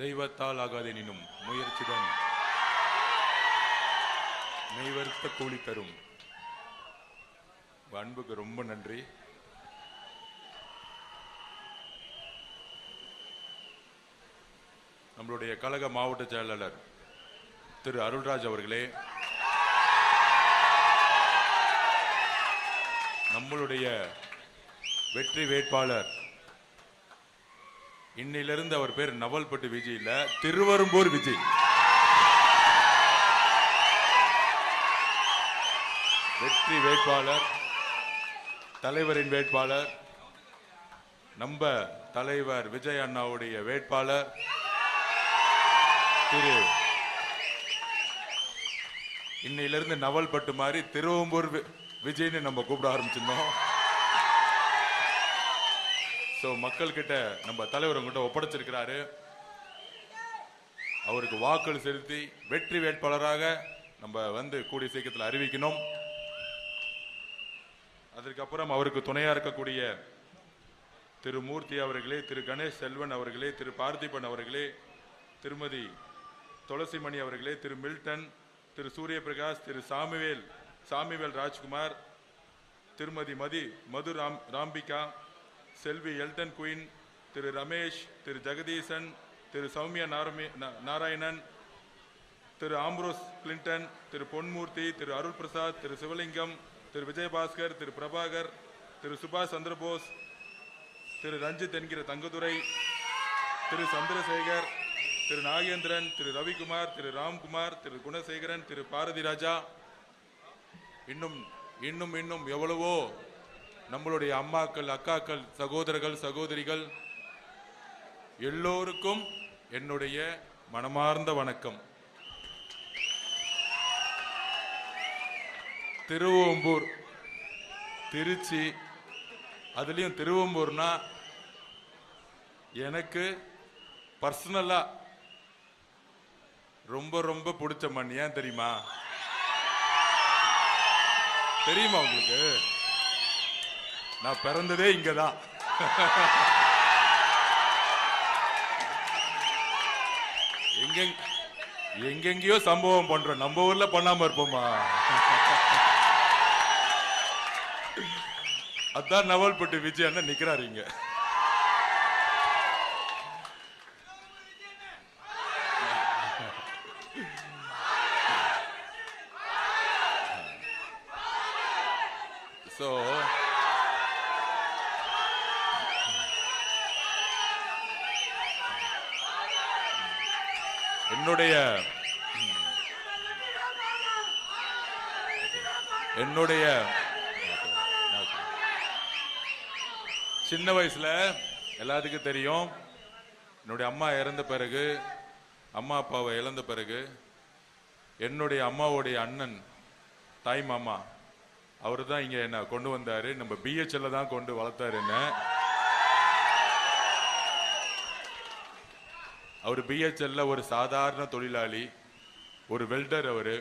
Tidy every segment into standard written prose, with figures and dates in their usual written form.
தெய்வத்தால் ஆகாதெனினும் முயற்சிதான் மெய்வருத்த கூலி தரும். அன்புக்கு ரொம்ப நன்றி. நம்மளுடைய கழக மாவட்ட செயலாளர் திரு அருள்ராஜ் அவர்களே, நம்மளுடைய வெற்றி வேட்பாளர், இன்னிலிருந்து அவர் பேர் நவல்பட்டு விஜய் இல்ல, திருவரும்பூர் விஜய். வெற்றி வேட்பாளர், தலைவரின் வேட்பாளர், நம்ம தலைவர் விஜய் அண்ணாவுடைய வேட்பாளர் திரு, இன்னையிலிருந்து நவல்பட்டு மாதிரி திருவம்பூர் விஜய்னு நம்ம கூப்பிட ஆரம்பிச்சிருந்தோம். மக்கள் கிட்ட நம்ம தலைவர் கிட்ட ஒப்படைச்சிருக்கிறாரு. அவருக்கு வாக்கள் செலுத்தி வெற்றி வேட்பாளராக நம்ம வந்து கூடிய சீக்கிரத்தில் அறிவிக்கணும். அதற்கப்புறம் அவருக்கு துணையா இருக்கக்கூடிய திரு மூர்த்தி அவர்களே, திரு கணேஷ் செல்வன் அவர்களே, திரு பார்த்திபன் அவர்களே, திருமதி துளசிமணி அவர்களே, திரு மில்டன், திரு சூரிய பிரகாஷ், திரு சாமிவேல் ராஜ்குமார், திருமதி மது ராம்பிகா, செல்வி எல்டன் குயின், திரு ரமேஷ், திரு ஜெகதீசன், திரு சௌமியா நாராயணன், திரு ஆம்ப்ரோஸ் கிளின்டன், திரு பொன்மூர்த்தி, திரு அருள் பிரசாத், திரு சிவலிங்கம், திரு விஜயபாஸ்கர், திரு பிரபாகர், திரு சுபாஷ் சந்திரபோஸ், திரு ரஞ்சித் என்கிற தங்கதுரை, திரு சந்திரசேகர், திரு நாகேந்திரன், திரு ரவிக்குமார், திரு ராம்குமார், திரு குணசேகரன், திரு பாரதி ராஜா, இன்னும் இன்னும் இன்னும் எவ்வளவோ நம்மளுடைய அம்மாக்கள், அக்காக்கள், சகோதரர்கள், சகோதரிகள் எல்லோருக்கும் என்னுடைய மனமார்ந்த வணக்கம். திருவம்பூர், திருச்சி, அதுலயும் திருவம்பூர்னா எனக்கு பர்சனலா ரொம்ப ரொம்ப பிடிச்ச மண். ஏன் தெரியுமா? தெரியுமா உங்களுக்கு? நான் பிறந்ததே இங்கதான். எங்கெங்கயோ சம்பவம் பண்றோம், நம்ம ஊர்ல பண்ணாம இருப்போமா? அதான் நவல்பட்டு விஜய் அண்ணன் நிக்கிறாரு இங்க. என்னுடைய சின்ன வயசுல எல்லாத்துக்கும் தெரியும், என்னுடைய அம்மா இறந்த பிறகு, அம்மா அப்பாவை இழந்த பிறகு, என்னுடைய அம்மாவுடைய அண்ணன் தாய் மாமா அவரு தான் இங்க என்ன கொண்டு வந்தாரு. நம்ம பிஹெச்எல்ல தான் கொண்டு வளர்த்தாரு. என்ன அவர் பிஹெச்எல்ல ஒரு சாதாரண தொழிலாளி, ஒரு வெல்டர். அவரு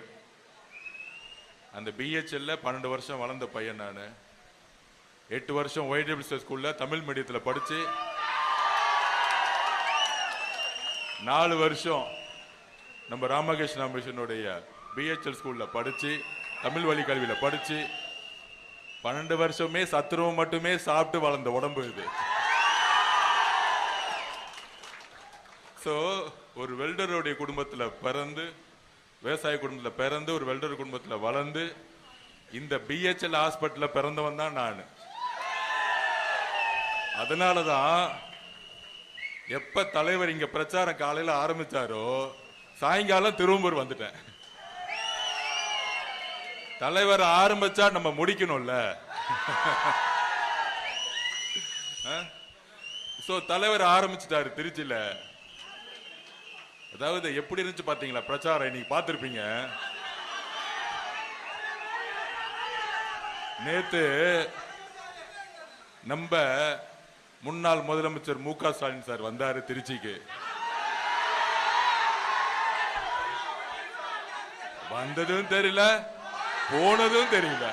அந்த பிஹெச்எல்ல 12 வருஷம் வளர்ந்த பையன். நான் 8 வருஷம் ஒய்டபிள்யூ ஸ்கூல்ல தமிழ் மீடியத்துல படிச்சு, 4 வருஷம் நம்ம ராமகிருஷ்ணா மிஷனுடைய பிஹெச்எல் ஸ்கூல்ல படிச்சு, தமிழ் வழி கல்வியில படிச்சு, 12 வருஷமே சத்துருவம் மட்டுமே சாப்பிட்டு வளர்ந்த உடம்பு இது. ஒரு வெல்டருடைய குடும்பத்தில் பிறந்து, விவசாய குடும்பத்தில் பிறந்து, ஒரு வெல்டர் குடும்பத்தில் வளர்ந்து, இந்த பிஹெச்எல் ஹாஸ்பிட்டல்ல பிறந்தவன் தான் நான். அதனாலதான் எப்ப தலைவர் இங்க பிரச்சாரம் காலையில ஆரம்பிச்சாரோ, சாயங்காலம் திருவம்பூர் வந்துட்டேன். தலைவர் ஆரம்பிச்சா நம்ம முடிக்கணும்ல. தலைவர் ஆரம்பிச்சுட்டாரு திருச்சியில. அதாவது எப்படி இருந்துச்சு பாத்தீங்களா பிரச்சாரம்? இன்னைக்கு பார்த்திருப்பீங்க. நேத்து நம்ம முன்னாள் முதலமைச்சர் மு.க. ஸ்டாலின் சார் வந்தாரு திருச்சிக்கு. வந்ததும் தெரியல, போனதும் தெரியல.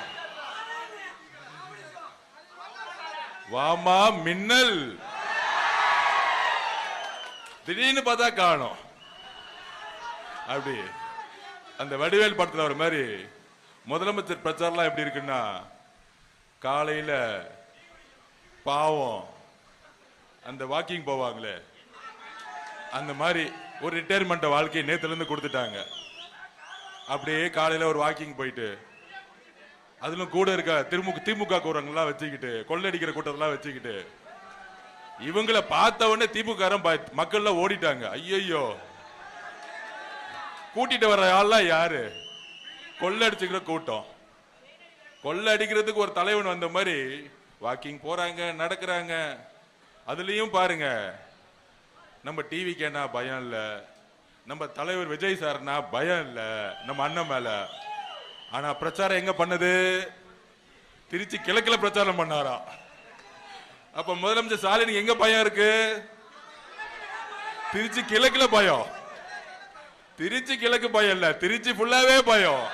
வாமா மின்னல். திடீர்னு பார்த்தா காணும். அப்படி அந்த வடிவேல் படத்துல வர மாதிரி முதலமைச்சர் பிரச்சாரம் எப்படி இருக்குன்னா, காலையில பாவம் அந்த வாக்கிங் போவாங்களே அந்த மாதிரி ஒரு ரிட்டையர்மெண்ட் வாழ்க்கையை நேத்துல இருந்து கொடுத்துட்டாங்க. அப்படியே காலையில ஒரு வாக்கிங் போயிட்டு அதிலும் கூட இருக்க திமுக கூறங்கள்லாம் வச்சுக்கிட்டு கொள்ளடிக்கிற கூட்டத்தெல்லாம் வச்சுக்கிட்டு இவங்களை பார்த்த உடனே திமுக மக்கள்ல ஓடிட்டாங்க. ஐயோ, கூட்டிட்டு வர ஆள்லாம் யாரு? கொள்ளடிச்சுக்கிற கூட்டம். கொள்ளை அடிக்கிறதுக்கு ஒரு தலைவன் வந்த மாதிரி வாக்கிங் போறாங்க, நடக்கிறாங்க. அதுலயும் பாருங்க, நம்ம டிவி கேனா பயம் இல்ல, நம்ம தலைவர் விஜய் சார்னா பயம் இல்ல, நம்ம அண்ணன் மேல. ஆனா பிரச்சாரம் எங்க பண்ணது? திருச்சி கிழக்குல பிரச்சாரம் பண்ணாரா? அப்ப முதலமைச்சர் ஸ்டாலின் எங்க பயம் இருக்கு? திருச்சி கிழக்குல பயம். திருச்சி கிழக்கு பயம் இல்ல, திருச்சி ஃபுல்லாவே பயம்.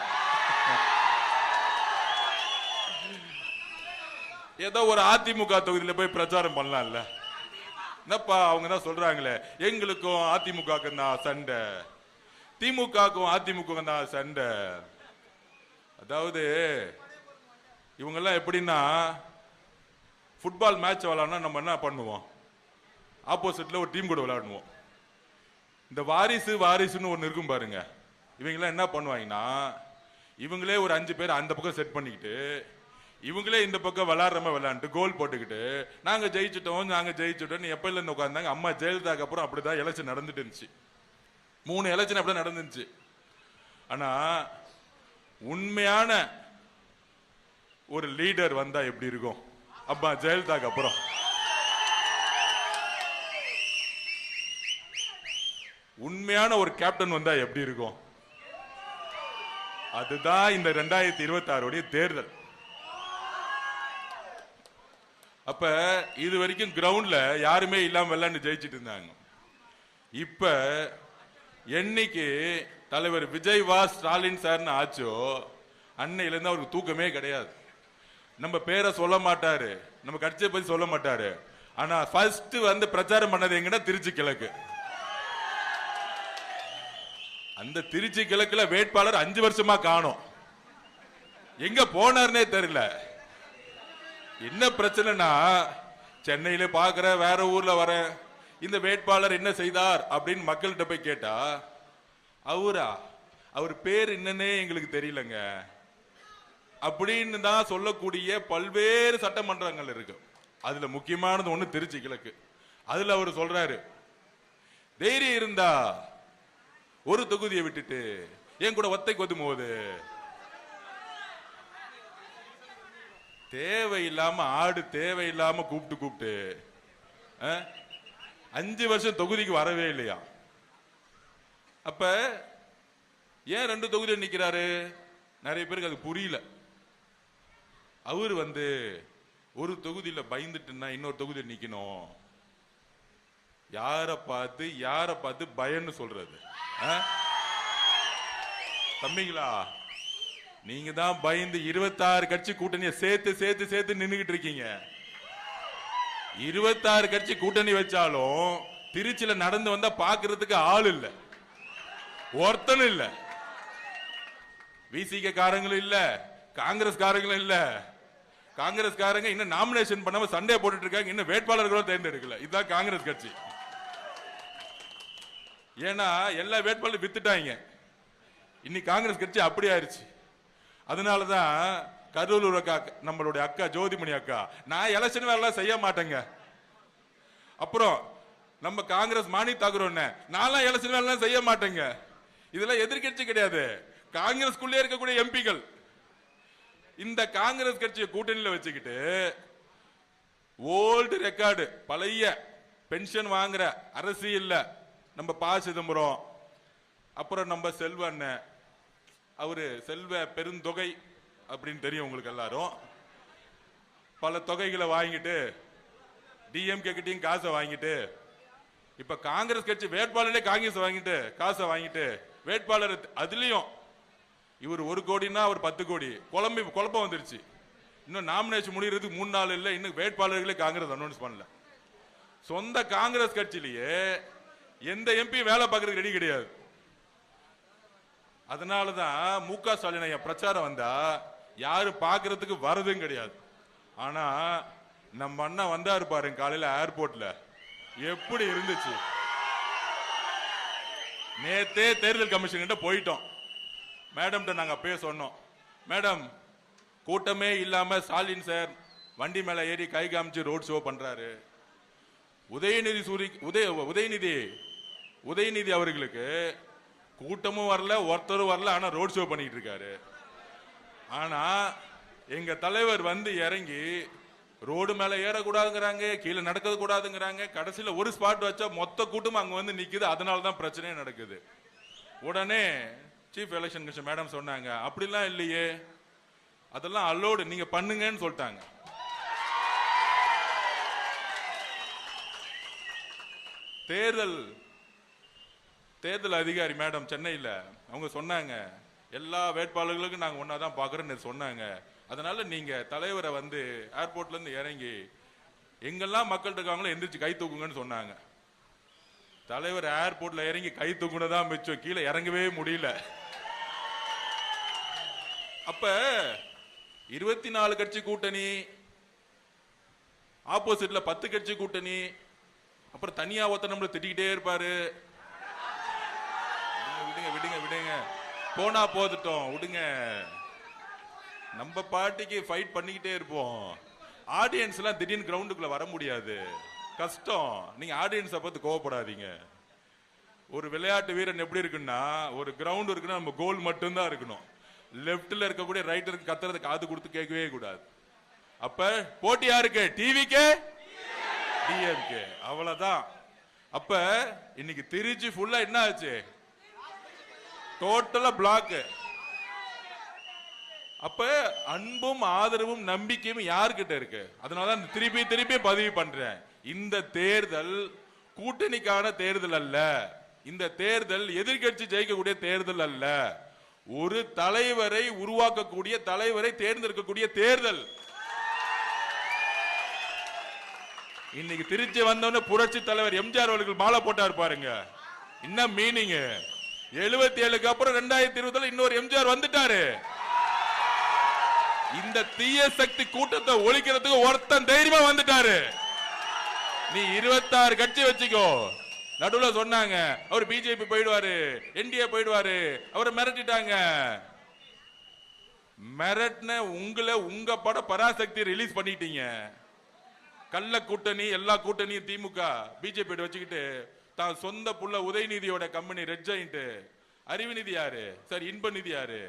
ஏதோ ஒரு அதிமுக தொகுதியில போய் பிரச்சாரம் பண்ணலாம்ல. என்னப்பா அவங்க தான் சொல்றாங்களே, எங்களுக்கும் அதிமுகவுக்கும் தான் சண்டை, திமுகவுக்கும் அதிமுக தான் சண்டை. அதாவது இவங்க எல்லாம் எப்படின்னா, ஃபுட்பால் மேட்ச் விளையாடனா நம்ம என்ன பண்ணுவோம்? ஆப்போசிட்ல ஒரு டீம் கூட விளையாடுவோம். இந்த வாரிசுன்னு ஒன்று இருக்கும் பாருங்க. இவங்கெல்லாம் என்ன பண்ணுவாங்கன்னா, இவங்களே ஒரு 5 பேர் அந்த பக்கம் செட் பண்ணிக்கிட்டு இவங்களே இந்த பக்கம் விளையாண்டு கோல் போட்டுக்கிட்டு நாங்க ஜெயிச்சிட்டோம் எப்பல இருந்து உட்கார்ந்தாங்க. அம்மா ஜெயலலிதாக்கு அப்புறம் அப்படிதான் எலெக்ஷன் நடந்துட்டு இருந்துச்சு. 3 எலெக்ஷன் அப்படிதான் நடந்துச்சு. ஆனா உண்மையான ஒரு லீடர் வந்தா எப்படி இருக்கும்? அம்மா ஜெயலலிதாக்கு அப்புறம் உண்மையான ஒரு கேப்டன் வந்தா எப்படி இருக்கும்? அதுதான் இந்த 2026 தேர்தல். அப்ப இது வரைக்கும் கிரவுண்ட்ல யாருமே இல்லாம விளையாண்டு ஜெயிச்சிட்டு இருந்தாங்க. இப்ப என்னைக்கு தலைவர் விஜய் ஸ்டாலின் சார்னு ஆச்சோ அன்னையில இருந்து அவருக்கு தூக்கமே கிடையாது. நம்ம பேரை சொல்ல மாட்டாரு, நம்ம கட்சியை பத்தி சொல்ல மாட்டாரு. ஆனா ஃபர்ஸ்ட் வந்து பிரச்சாரம் பண்ணது எங்கன்னா திருச்சி கிழக்கு. அந்த திருச்சி கிழக்குல வேட்பாளர் 5 வருஷமா காணோம். எங்க போனார்னே தெரியல. என்ன பிரச்சனைனா, சென்னையில பாக்குற, வேற ஊர்ல வர, இந்த வேட்பாளர் என்ன செய்தார் அப்படின்னு மக்கள்கிட்ட போய் கேட்டா, அவர் பேர் என்னன்னே எங்களுக்கு தெரியலங்க அப்படின்னு தான் சொல்லக்கூடிய பல்வேறு சட்டமன்றங்கள் இருக்கு. அதுல முக்கியமானது ஒண்ணு திருச்சி கிழக்கு. அதுல அவர் சொல்றாரு, தைரியம் இருந்தா ஒரு தொகுதியை விட்டுட்டு என் கூட ஒத்தை கொத்தும் போது தேவையில்லாம தேவையில்லாம கூப்பிட்டு 5 வருஷம் தொகுதிக்கு வரவே இல்லையா? அப்ப ஏன் 2 தொகுதியில் நிக்கிறாரு? நிறைய பேருக்கு அது புரியல. அவர் வந்து ஒரு தொகுதியில பயந்துட்டுன்னா இன்னொரு தொகுதியில் நிக்கணும். யார பார்த்து பயன்னு சொல்றது? தம்பிங்களா, நீங்க தான் பயந்து 26 கட்சி கூட்டணியை சேர்த்து நின்னுகிட்டு இருக்கீங்க. 26 கட்சி கூட்டணி வச்சாலும் திருச்சியில நடந்து வந்தா பாக்குறதுக்கு ஆள் இல்ல, ஒருத்தனும் இல்ல. விசிக காரங்களும் இல்ல, காங்கிரஸ் காரங்களும் இல்ல. காங்கிரஸ் காரங்க இன்னும் நாமினேஷன் பண்ணாம சண்டே போட்டுட்டு இருக்காங்க, இன்னும் வேட்பாளர்களும் தேர்ந்தெடுக்கல. இதுதான் காங்கிரஸ் கட்சி. ஏன்னா எல்லா வேட்பாளரும் வித்துட்டாங்க. இன்னைக்கு காங்கிரஸ் கட்சி அப்படி ஆயிருச்சு. அதனாலதான் கரூர் அக்கா, நம்மளுடைய அக்கா ஜோதிமணி அக்கா, நான் எலெக்ஷன் வேலை செய்ய மாட்டேங்க. அப்புறம் நம்ம காங்கிரஸ் மாணி தாக்குறோம், நான் எலெக்ஷன் வேலை செய்ய மாட்டேங்க. இதெல்லாம் எதிர்கட்சி கிடையாது, காங்கிரஸ்குள்ளே இருக்கக்கூடிய எம்பிக்கள். இந்த காங்கிரஸ் கட்சியை கூட்டணியில் வச்சுக்கிட்டு ஓல்டு ரெக்கார்டு, பழைய பென்ஷன் வாங்குற அரசியல்ல நம்ம ப. சிதம்பரம், அப்புறம் நம்ம செல்வன், அவரு செல்வ பெருந்தொகை அப்படின்னு தெரியும் உங்களுக்கு எல்லாரும். பல தொகைகளை வாங்கிட்டு டிஎம்கே கிட்டையும் காசை வாங்கிட்டு, இப்ப காங்கிரஸ் கட்சி வேட்பாளரே காங்கிரஸ் வாங்கிட்டு காசை வாங்கிட்டு வேட்பாளர் அதுலயும் இவர் 1 கோடினா அவர் 10 கோடி குழப்பம் வந்துருச்சு. இன்னும் நாமினேஷன் முடிகிறதுக்கு 3 நாள் இல்லை, இன்னும் வேட்பாளர்களே காங்கிரஸ் அனௌன்ஸ் பண்ணல. சொந்த காங்கிரஸ் கட்சியிலேயே எந்த எம்பி வேலை பார்க்கறதுக்கு ரெடி கிடையாது. அதனாலதான் மு.க. ஸ்டாலின் பிரச்சாரம் வந்தா யாரு பாக்குறதுக்கு வரதும் கிடையாது. ஆனா நம்ம அண்ணா வந்தாரு பாருங்க காலையில ஏர்போர்ட்ல, எப்படி இருந்துச்சு. நேத்தே தேர்தல் கமிஷன் கிட்ட போயிட்டோம். மேடம் நாங்க அப்பயே சொன்னோம், மேடம் கூட்டமே இல்லாம ஸ்டாலின் சார் வண்டி மேல ஏறி கை காமிச்சு ரோட் ஷோ பண்றாரு. உதயநிதி அவர்களுக்கு கூட்டமும் வரல, ஒருத்தரும் வரல, ஆனா ரோட் ஷோ பண்ணிட்டு இருக்காரு. ஆனா எங்க தலைவர் வந்து இறங்கி ரோடு மேல ஏறக்கூடாதுங்கிறாங்க, கீழே நடக்க கூடாதுங்கிறாங்க. கடைசியில ஒரு ஸ்பாட் வச்சா மொத்த கூட்டமும் அங்க வந்து நிக்குது. அதனாலதான் பிரச்சனையே நடக்குது. உடனே சீஃப் எலெக்ஷன் கமிஷன் மேடம் சொன்னாங்க, அப்படிலாம் இல்லையே, அதெல்லாம் அலோடு, நீங்க பண்ணுங்கன்னு சொல்லிட்டாங்க. தேர்தல் அதிகாரி மேடம் சென்னையில் அவங்க சொன்னாங்க, எல்லா வேட்பாளர்களுக்கும் நாங்கள் ஒன்னாதான் பார்க்குறோன்னு சொன்னாங்க. அதனால நீங்க தலைவரை வந்து ஏர்போர்ட்ல இருந்து இறங்கி எங்கெல்லாம் மக்கள் இருக்காங்களோ எந்திரிச்சு கை தூக்குங்கன்னு சொன்னாங்க. தலைவர் ஏர்போர்ட்ல இறங்கி கை தூக்குனதான் மிச்சம், கீழே இறங்கவே முடியல. அப்ப 24 கட்சி கூட்டணி, ஆப்போசிட்ல 10 கட்சி கூட்டணி, அப்புறம் தனியா ஒருத்தர் நம்மள திட்டிக்கிட்டே இருப்பாரு. விடுங்க விடுங்க விடுங்க, போனா போதுட்டோம் விடுங்க, நம்ம பார்ட்டிக்கு ஃபைட் பண்ணிக்கிட்டே இருப்போம். ஆடியன்ஸ் எல்லாம் திடீர்னு கிரவுண்டுக்குள்ள வர முடியாது, கஷ்டம். நீங்க ஆடியன்ஸை பார்த்து கோவப்படாதீங்க. ஒரு விளையாட்டு வீரன் எப்படி இருக்குன்னா, ஒரு கிரவுண்ட் இருக்குன்னா நம்ம கோல் மட்டும்தான் இருக்கணும். லெப்ட்ல இருக்கக்கூடிய ரைட்டருக்கு கத்துறது காது கொடுத்து கேட்கவே கூடாது. அப்ப போட்டி யாருக்கு? டிவிக்கே டிஎம்கே, அவ்வளவுதான். அப்ப இன்னைக்கு திருச்சி ஃபுல்லா என்ன ஆச்சு? டோட்டலா பிளாக். அப்ப அன்பும் ஆதரவும் நம்பிக்கையும் யார்கிட்ட இருக்கு? அதனாலதான் திருப்பி திருப்பி பதிவு பண்றேன், இந்த தேர்தல் கூட்டணிக்கான தேர்தல் அல்ல, இந்த தேர்தல் எதிர்கட்சி ஜெயிக்கக்கூடிய தேர்தல் அல்ல, ஒரு தலைவரை உருவாக்கக்கூடிய, தலைவரை தேர்ந்தெடுக்கக்கூடிய தேர்தல். இன்னைக்கு திருச்சி வந்தோன்னு புரட்சி தலைவர் எம்ஜிஆர் அவர்கள் மாலை போட்டார் பாருங்க, என்ன மீனிங்? 77க்கு அப்புறம் 2020 இன்னொரு எம்ஜிஆர் வந்துட்டாரு. இந்த தீய சக்தி கூட்டத்தை ஒழிக்கிறதுக்கு ஒருத்தன் தைரியமா வந்துட்டாரு. நீ 26 கட்சி வச்சுக்கோ. நடுவுல சொன்னாங்க அவர் பிஜேபி போயிடுவாரு, என்டிஏ போயிடுவாரு, அவரை மிரட்டிட்டாங்க. மிரட்டின உங்க பட பராசக்தி ரிலீஸ் பண்ணிட்டீங்க. கள்ள கூட்டணி, எல்லா கூட்டணியும் திமுக பிஜேபி வச்சுக்கிட்டு தான் சொந்த புள்ள உதயநிதியோட கம்பெனி ரெட் ஜெயிண்ட், அறிவுநிதி யாரு சார், இன்ப நிதி யாரு,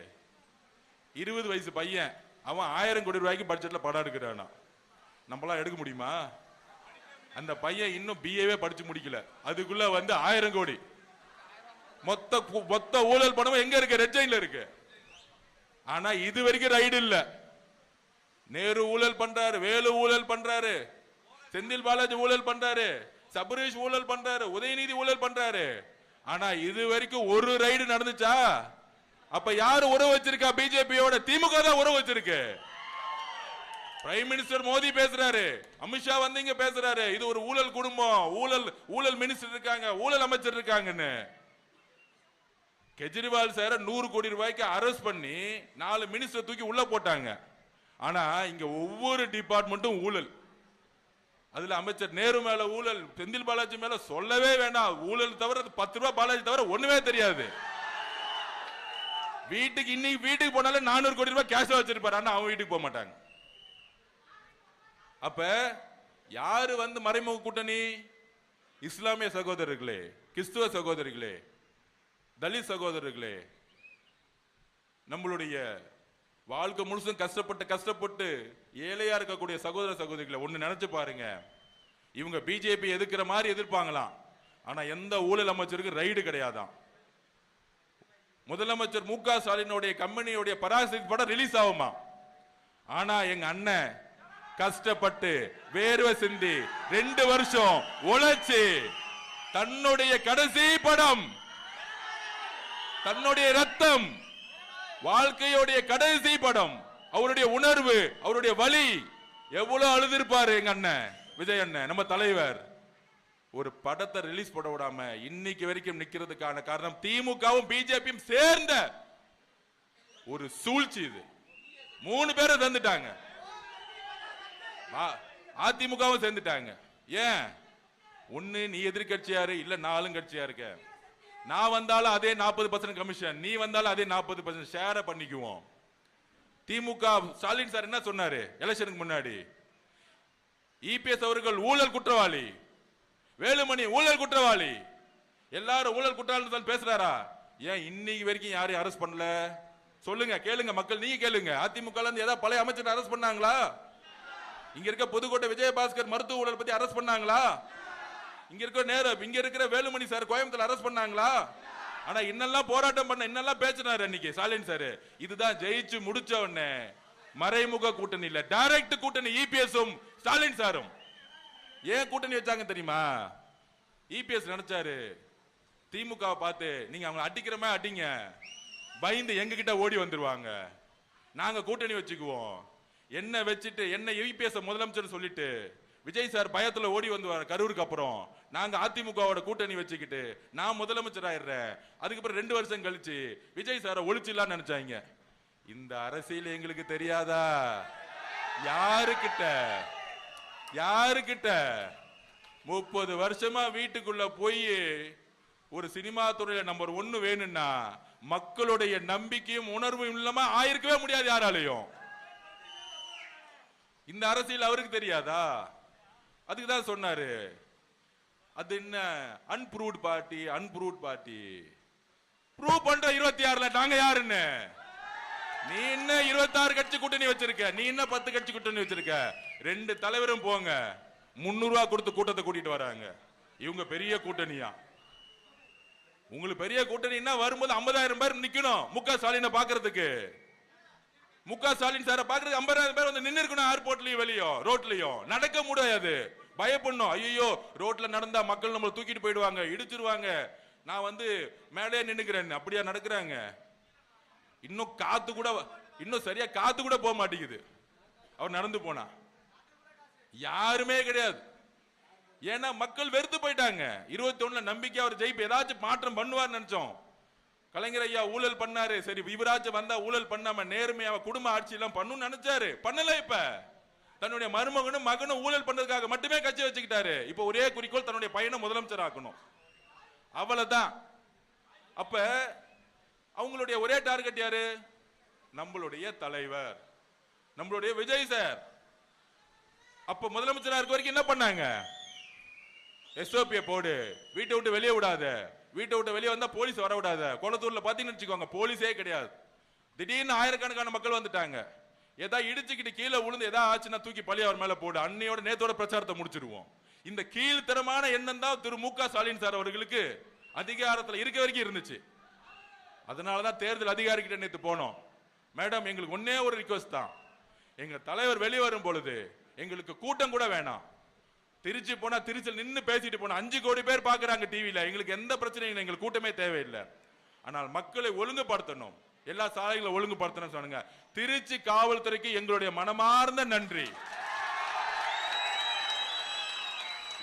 20 வயசு பையன், அவன் 1000 கோடி ரூபாய்க்கு பட்ஜெட்ல படம் எடுக்கிறானா. நம்மளாம் எடுக்க முடியுமா? அந்த பையன் இன்னும் பிஏவே படிச்சு முடிக்கல, அதுக்குள்ள வந்து 1000 கோடி. மொத்த ஊழல் பணமும் எங்க இருக்கு? ரெட் ஜெயின்ல இருக்கு. ஆனா இது வரைக்கும் ரைடு இல்ல. நேரு ஊழல் பண்றாரு, வேலு ஊழல் பண்றாரு, செந்தில் பாலாஜி ஊழல் பண்றாரு, சபரீஷ் ஊழல் பண்றாரு, உதயநிதி ஊழல் பண்றாரு. ஆனா இது வரைக்கும் ஒரு ரைடு நடந்துச்சா? அப்ப யாரு உறவு வச்சிருக்கா? பிஜேபியோட திமுக தான் உறவு வச்சிருக்கு. பிரைம் மினிஸ்டர் மோடி பேசுறாரு, அமித்ஷா வந்து இங்க பேசுறாரு, இது ஒரு ஊழல் குடும்பம், ஊழல் மினிஸ்டர் இருக்காங்க, ஊழல் அமைச்சர் இருக்காங்கன்னு. கெஜ்ரிவால் சார 100 கோடி ரூபாய்க்கு அரெஸ்ட் பண்ணி 4 மினிஸ்டர் தூக்கி உள்ள போட்டாங்க. ஆனா இங்க ஒவ்வொரு டிபார்ட்மெண்ட்டும் ஊழல். அதுல அமைச்சர் நேரு மேல ஊழல், செந்தில் பாலாஜி மேல சொல்லவே வேண்டாம் ஊழல். தவிர 10 ரூபாய் பாலாஜி தவிர ஒண்ணுமே தெரியாது. வீட்டுக்கு இன்னைக்கு வீட்டுக்கு போனாலே 400 கோடி ரூபாய் கேஷ் வச்சிருப்பாரு, ஆனா அவன் வீட்டுக்கு போக மாட்டாங்க. அப்ப யாரு வந்து மறைமுக கூட்டணி? இஸ்லாமிய சகோதரர்களே, கிறிஸ்துவ சகோதரிகளே, தலித் சகோதரர்களே, நம்மளுடைய வாழ்க்கை முழுசும் கஷ்டப்பட்டு ஏழையா இருக்கக்கூடிய சகோதர சகோதரிகளை ஒண்ணு நினைச்சு பாருங்க. இவங்க பிஜேபி எதிர்க்கிற மாதிரி எதிர்ப்பாங்களாம், ஆனா எந்த ஊழல் அமைச்சருக்கு ரைடு கிடையாதான். முதலமைச்சர் மு.க. ஸ்டாலினுடைய கம்பெனியுடைய பராசக்தி படம் ரிலீஸ் ஆகுமா? ஆனா எங்க அண்ணன் கஷ்டப்பட்டு வேர்வை சிந்தி 2 வருஷம் உழைச்சு தன்னுடைய கடைசி படம், தன்னுடைய ரத்தம், வாழ்க்கையோடைய கடைசி படம், அவருடைய உணர்வு, அவருடைய வலி, எவ்வளவு அழுதிருப்பாரு எங்க அண்ணன் விஜய் அண்ணன், நம்ம தலைவர். ஒரு படத்தை ரிலீஸ் பண்ண விடாம இன்னைக்கு வரைக்கும் நிக்கிறதுக்கான காரணம் திமுகவும் பிஜேபியும் சேர்ந்த ஒரு சூழ்ச்சி. இது 3 பேரை தந்துட்டாங்க, அதிமுகவும் சேர்ந்துட்டாங்க. ஏன்? ஒண்ணு நீ எதிர்கட்சியாரு, இல்ல நான் ஆளுங்கட்சியா இருக்க. நான் வந்தாலும் அதே 40% கமிஷன், நீ வந்தாலும் அதே 40% ஷேர பண்ணிக்குவோம். திமுக ஸ்டாலின் சார் என்ன சொன்னாரு எலெக்ஷனுக்கு முன்னாடி? இபிஎஸ் அவர்கள் ஊழல் குற்றவாளி, வேலுமணி ஊழல் குற்றவாளி, எல்லாரும் ஊழல் குற்றவாளி பேசுறாரா? ஏன் இன்னைக்கு வரைக்கும் யாரையும் அரெஸ்ட் பண்ணல? சொல்லுங்க, கேளுங்க மக்கள், நீங்க கேளுங்க. அதிமுக ஏதாவது பழைய அமைச்சர் அரெஸ்ட் பண்ணாங்களா? இங்க இருக்க புதுக்கோட்டை விஜயபாஸ்கர் மருத்துவ ஊழல் பத்தி அரெஸ்ட் பண்ணாங்களா? இங்க இருக்கிற வேலுமணி சார் கோயம்புத்தூர் அரெஸ்ட் பண்ணாங்களா? ஆனா இன்னெல்லாம் போராட்டம் பண்ண, இன்னெல்லாம் பேசினாரு அன்னைக்கு ஸ்டாலின் சார். இதுதான் ஜெயிச்சு முடிச்ச உடனே மறைமுக கூட்டணி இல்ல, டைரக்ட் கூட்டணி. இபிஎஸும் ஸ்டாலின் சாரும் ஏன் கூட்டணி வச்சாங்க தெரியுமா? இபிஎஸ் நினைச்சாரு திமுக பார்த்து நீங்க அவங்க அடிக்கிறமே அடிங்க, பயந்து எங்க கிட்ட ஓடி வந்துருவாங்க, நாங்க கூட்டணி வச்சுக்குவோம். என்ன வச்சுட்டு என்ன இபிஎஸ் முதலமைச்சர் சொல்லிட்டு விஜய் சார் பயத்துல ஓடி வந்துவார் கரூருக்கு. அப்புறம் நாங்க அதிமுகவோட கூட்டணி வச்சுக்கிட்டு நான் முதலமைச்சர் ஆயிடுறேன். அதுக்கப்புறம் 2 வருஷம் கழிச்சு விஜய் சாரை ஒழிச்சிடலாம்னு நினைச்சாங்க. இந்த அரசியல் எங்களுக்கு தெரியாதா? யாருக்கிட்ட 30 வருஷமா வீட்டுக்குள்ள போய் ஒரு சினிமா துறையில நம்பர் 1 வேணும்னா மக்களுடைய நம்பிக்கையும் உணர்வும் இல்லாம ஆயிருக்கவே முடியாது யாராலையும். இந்த அரசியல் அவருக்கு தெரியாதா? அதுக்கு தான் சொன்னாரு, அது என்ன அன்ப்ரூவ்ட் பார்ட்டி ப்ரூவ் பண்ற 26ல நாங்க யாருன்னு. நீ என்ன 26 கட்சி கூட்டணி வச்சிருக்க, நீ என்ன 10 கட்சி கூட்டணி வச்சிருக்க? 2 தலைவரும் போங்க, 300 ரூபாய் கொடுத்து கூட்டத்தை கூட்டிட்டு வராங்க. இவங்க பெரிய கூட்டணியா? உங்களுக்கு பெரிய கூட்டணின்னா வரும்போது 50,000 பேர் நிக்கணும் முக ஸ்டாலினை பாக்குறதுக்கு. முக ஸ்டாலின் சாரை பாக்குறதுக்கு 50,000 பேர் வந்து நின்று இருக்கணும். ஏர்போர்ட்லயும் வெளியோ ரோட்லயும் நடக்க முடியாது, பயப்படணும். ஐயோ ரோட்ல நடந்தா மக்கள் நம்மளை தூக்கிட்டு போயிடுவாங்க, இடிச்சிருவாங்க, நான் வந்து மேலே நின்னுக்கிறேன். அப்படியா நடக்கிறாங்க? இன்னும் சரியா காத்து கூட போக மாட்டேங்குது அவர் நடந்து போனா. யாருமே கிடையாது. ஏன்னா மக்கள் வெறுத்து போயிட்டாங்க. 21ல நம்பிக்கை அவர் ஜெயிப்பு ஏதாச்சும் மாற்றம் பண்ணுவார் நினைச்சோம். கலைஞர் ஐயா ஊழல் பண்ணாரு, சரி இவராச்சும் வந்தா ஊழல் பண்ணாம நேர்மையாக குடும்ப ஆட்சி எல்லாம் பண்ணணும்னு நினைச்சாரு, பண்ணல. இப்ப தன்னுடைய மருமகனும் மகனும் ஊழல் பண்றதுக்காக மட்டுமே கட்சி வச்சுக்கிட்டாரு. இப்ப ஒரே குறிக்கோள் தன்னுடைய பையனை முதலமைச்சர் ஆக்கணும், அவ்வளவுதான். அப்ப அவங்களுடைய ஒரே டார்கெட் யாரு? நம்மளுடைய தலைவர், நம்மளுடைய விஜய் சார். அப்ப முதலமைச்சரா இருக்க வரைக்கும் என்ன பண்ணாங்க? எஸ்ஓபியை போடு, வீட்டை விட்டு வெளியே விடாத, வீட்டை விட்டு வெளியே வந்தா போலீஸ் வர விடாத. கொளத்தூர்ல பாத்தீங்கன்னு வச்சுக்கோங்க, போலீஸே கிடையாது. திடீர்னு ஆயிரக்கணக்கான மக்கள் வந்துட்டாங்க. ஏதாவது இடிச்சுக்கிட்டு கீழே விழுந்து ஏதாவது ஆச்சுன்னா தூக்கி பழி அவர் மேல போடு, அன்னையோட நேத்தோட பிரச்சாரத்தை முடிச்சிருவோம். இந்த கீழ்த்தரமான எண்ணம் தான் திரு மு க ஸ்டாலின் சார் அவர்களுக்கு அதிகாரத்தில் இருக்க வரைக்கும் இருந்துச்சு. அதனாலதான் தேர்தல் அதிகாரிகிட்ட நேற்று போனோம். மேடம், எங்களுக்கு ஒன்னே ஒரு ரிக்வெஸ்ட் தான், எங்க தலைவர் வெளியே வரும் பொழுது எங்களுக்கு கூட்டம் கூட வேணாம். திருச்சி போனா திருச்சியில் நின்று பேசிட்டு போனா 5 கோடி பேர் பாக்குறாங்க டிவியில, எங்களுக்கு எந்த பிரச்சனையும் இல்லை, எங்களுக்கு கூட்டமே தேவையில்லை. ஆனால் மக்களை ஒழுங்குபடுத்தணும், எல்லா சாலைகளை ஒழுங்குபடுத்தணும் சொன்னாங்க. திருச்சி காவல்துறைக்கு எங்களுடைய மனமார்ந்த நன்றி.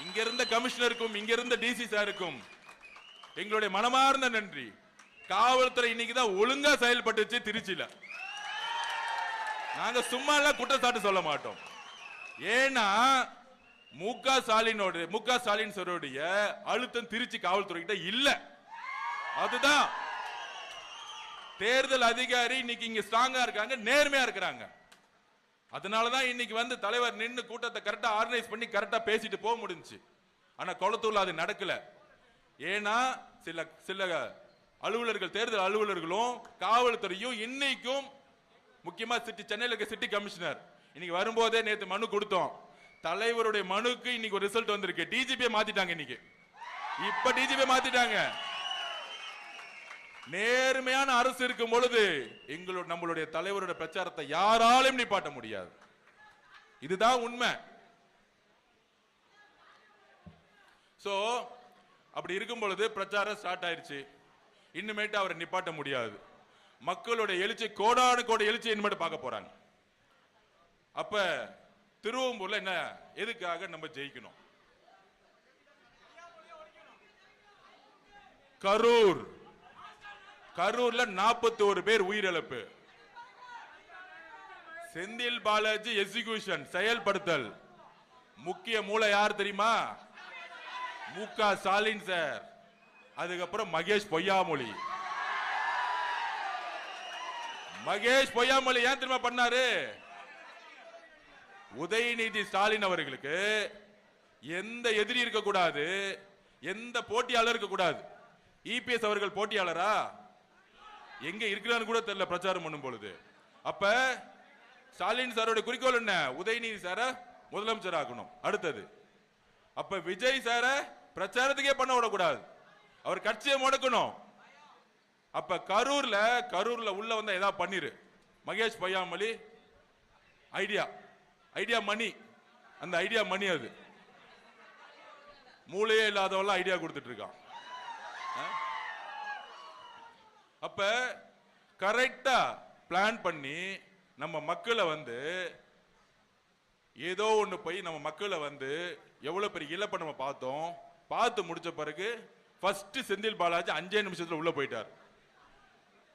இங்க இருந்த கமிஷனருக்கும் இங்க இருந்த டிசி சாருக்கும் எங்களுடைய மனமார்ந்த நன்றி. காவல்துறை இன்னைக்குதான் ஒழுங்கா செயல்பட்டுச்சு திருச்சியில. நாங்க சும்மா எல்லாம் குற்றச்சாட்டு சொல்ல மாட்டோம். ஏன்னா மு க ஸ்டாலின் சாருடைய அழுத்தம் திருச்சி காவல்துறை கிட்ட இல்ல. அதுதான் தேர்தல் அதிகாரி இன்னைக்கு இங்க ஸ்ட்ராங்கா இருக்காங்க, நேர்மையா இருக்கிறாங்க. அதனாலதான் இன்னைக்கு வந்து தலைவர் நின்று கூட்டத்தை கரெக்டா ஆர்கனைஸ் பண்ணி கரெக்டா பேசிட்டு போக முடிஞ்சு. ஆனா கொளத்தூர்ல அது நடக்கல. ஏன்னா சில அலுவலர்கள், தேர்தல் அலுவலர்களும் காவல்துறையும் இன்னைக்கும், முக்கியமா சென்னையில் இருக்க சிட்டி கமிஷனர் இன்னைக்கு வரும்போதே நேற்று மனு கொடுத்தோம். தலைவருடைய மனுக்கு இன்னைக்கு ஒரு ரிசல்ட் வந்திருக்கு. டிஜிபி மாத்திட்டாங்க. இன்னைக்கு இப்ப டிஜிபி மாத்திட்டாங்க. நேர்மையான அரசு இருக்கும் பொழுது நம்மளுடைய தலைவருடைய பிரச்சாரத்தை யாராலும் நிப்பாட்ட முடியாது. இதுதான் உண்மை. சோ அப்படி இருக்கும் பொழுது பிரச்சாரம் ஸ்டார்ட் ஆயிருச்சு. இன்னுமேட்டு அவரை நிப்பாட்ட முடியாது. மக்களுடைய எழுச்சி, கோடானு கோடி எழுச்சி இனிமேட்டு பார்க்க போறாங்க. அப்ப திருவம்பூர்ல என்ன, எதுக்காக நம்ம ஜெயிக்கணும்? கரூர்ல 41 பேர் உயிரிழப்பு. செந்தில் பாலாஜி எக்ஸிகியூஷன் செயல்படுத்தல். முக்கிய மூளை யார் தெரியுமா? மு.க. ஸ்டாலின் சார். அதுக்கப்புறம் மகேஷ் பொய்யாமொழி. ஏன் தெரியுமா பண்ணாரு? உதயநிதி ஸ்டாலின் அவர்களுக்கு எந்த எதிரி இருக்க கூடாது, எந்த போட்டியாளர் இருக்க கூடாது. இபிஎஸ் அவர்கள் போட்டியாளரா? எங்க இருக்கிறான்னு கூட தெரியல பிரச்சாரம் பண்ணும் பொழுது. அப்ப ஸ்டாலின் சாரோட குறிக்கோள் என்ன? உதயநிதி சார முதலமைச்சர் ஆக்கணும். அடுத்தது அப்ப விஜய் சார பிரச்சாரத்துக்கே பண்ண விடக்கூடாது, அவர் கட்சியை முடக்கணும். அப்ப கரூர்ல உள்ள வந்தா ஏதாவது பண்ணிரு. மகேஷ் பொய்யாமொழி ஐடியா மணி, அந்த ஐடியா மணி, அது மூளையே இல்லாதவெல்லாம் ஐடியா கொடுத்துட்டு இருக்கான். அப்ப கரெக்டா பிளான் பண்ணி நம்ம மக்களை ஏதோ ஒண்ணு போய் நம்ம மக்களை எவ்வளவு பெரிய இழப்பை நம்ம பார்த்தோம். பார்த்து முடிச்ச பிறகு ஃபர்ஸ்ட் செந்தில் பாலாஜி 5 நிமிஷத்துல உள்ள போயிட்டார்.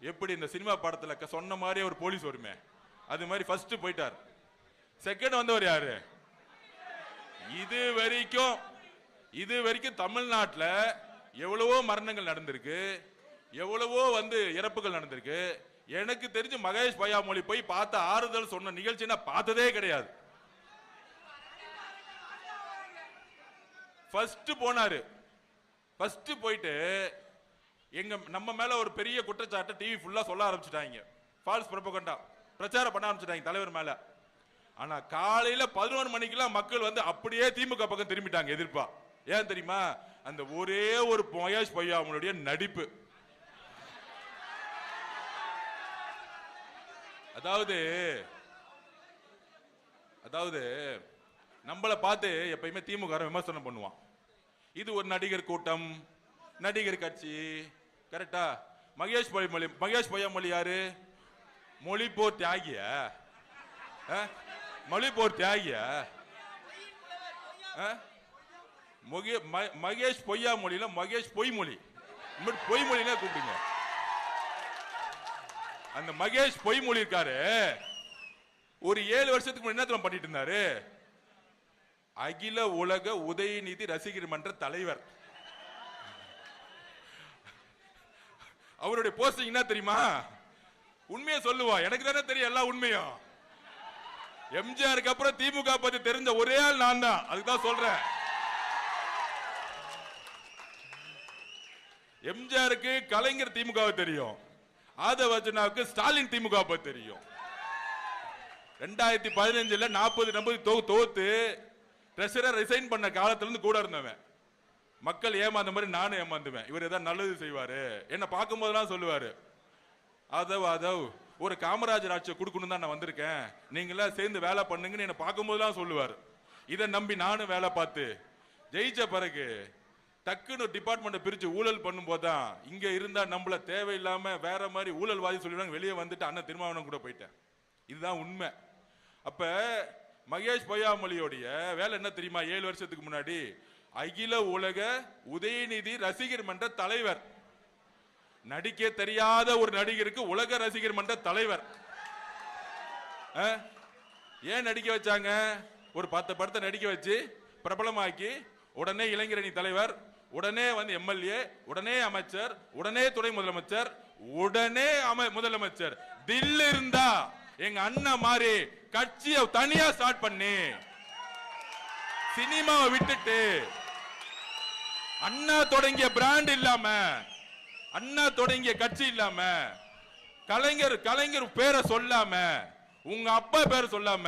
எப்படி இந்த சினிமா படத்துல சொன்ன மாதிரி ஒரு போலீஸ் வருமே, அது மாதிரி ஃபர்ஸ்ட் போயிட்டார். செகண்ட் வந்தவர் யாரு? இது வரைக்கும் தமிழ்நாட்டுல எவ்வளவோ மரணங்கள் நடந்திருக்கு, எவ்வளவோ இறப்புகள் நடந்திருக்கு. எனக்கு தெரிஞ்சு மகேஷ் பொய்யாமொழி போய் பார்த்த ஆறுதல் சொன்ன நிகழ்ச்சி நான் பார்த்ததே கிடையாது. ஃபர்ஸ்ட் போனாரு. ஃபர்ஸ்ட் போயிட்டு நம்ம மேல ஒரு பெரிய குற்றச்சாட்டு டிவி ஃபுல்லா சொல்ல ஆரம்பிச்சுட்டாங்க. ஃபால்ஸ் ப்ரோபகண்டா பிரச்சாரம் பண்ண ஆரம்பிச்சுட்டாங்க தலைவர் மேல. ஆனா காலையில 11 மணிக்கெல்லாம் மக்கள் அப்படியே திமுக பக்கம் திரும்பிட்டாங்க எதிர்ப்பா. ஏன் தெரியுமா? அந்த ஒரே ஒரு மகேஷ் பொய்யாமொழியுடைய நடிப்பு. அதாவது நம்மளை பார்த்து எப்பயுமே திமுக விமர்சனம் பண்ணுவான். இது ஒரு நடிகர் கூட்டம், நடிகர் கட்சி, கரெக்டா? மகேஷ் பொய்யாமொழி யாரு? மொழிப்போர் தியாகிய, மகேஷ் பொய்யாமொழியில மகேஷ் பொய்மொழி, பொய்மொழினா கூப்பிடுங்க. அந்த மகேஷ் பொய்மொழி இருக்காரு, ஒரு 7 வருஷத்துக்கு முன்னாடி பண்ணிட்டு இருந்தாரு. அகில உலக உதயநிதி ரசிகர் மன்ற தலைவர். அவருடைய போஸ்டிங் என்ன தெரியுமா? உண்மையை சொல்லுவா, எனக்கு தானே தெரியும் எல்லா உண்மையும். எம்ஜிஆருக்கு அப்புறம் திமுக பத்தி தெரிஞ்ச ஒரே ஆள் நான் தான், அதுதான் சொல்றேன். எம்ஜிஆருக்கு கலைஞர் திமுக தெரியும், ஆதவர்ஜனாவுக்கு ஸ்டாலின் திமுக பத்தி தெரியும். 2015 40 தோத்து ட்ரெஷரர் ரிசைன் பண்ண காலத்துல இருந்து கூட இருந்தவன். மக்கள் ஏமாந்த மாதிரி நானும் ஏமாந்துவேன். இவர் ஏதாவது நல்லது செய்வாரு, என்ன பார்க்கும் போதெல்லாம் சொல்லுவாரு, அதவ் ஒரு காமராஜர் ஆட்சியை கொடுக்கணும் தான் நான் வந்திருக்கேன், நீங்களா சேர்ந்து வேலை பண்ணுங்கன்னு என்ன பார்க்கும் போதெல்லாம் சொல்லுவாரு. இதை நம்பி நானும் வேலை பார்த்து ஜெயிச்ச பிறகு டக்குன்னு டிபார்ட்மெண்ட் பிரிச்சு ஊழல் பண்ணும் போதுதான் இங்க இருந்தா நம்மள தேவையில்லாம வேற மாதிரி ஊழல்வாதி சொல்லிடுவாங்க, வெளியே வந்துட்டு அண்ணன் திருமாவளவன் கூட போயிட்டேன். இதுதான் உண்மை. அப்ப மகேஷ் பொய்யாமொழியோடைய வேலை என்ன தெரியுமா? 7 வருஷத்துக்கு முன்னாடி அகில உலக உதயநிதி ரசிகர் மன்ற தலைவர். நடிக்க தெரியாத ஒரு நடிகருக்கு உலக ரசிகர் மன்ற தலைவர். ஏன் நடிக்க வச்சாங்க? ஒரு 10 படத்தை நடிக்க வச்சு பிரபலமாக்கி உடனே இளைஞரணி தலைவர், உடனே எம்எல்ஏ, உடனே அமைச்சர், உடனே துணை முதலமைச்சர், உடனே முதலமைச்சர். தில் இருந்தா எங்க அண்ணன் மாதிரி கட்சியை தனியா ஸ்டார்ட் பண்ணி சினிமாவை விட்டுட்டு அண்ணா தொடங்கிய பிராண்ட் இல்லாம, அண்ணா தொடங்கிய கட்சி இல்லாம, கலைஞர் பேரை சொல்லாம, உங்க அப்பா பேரை சொல்லாம,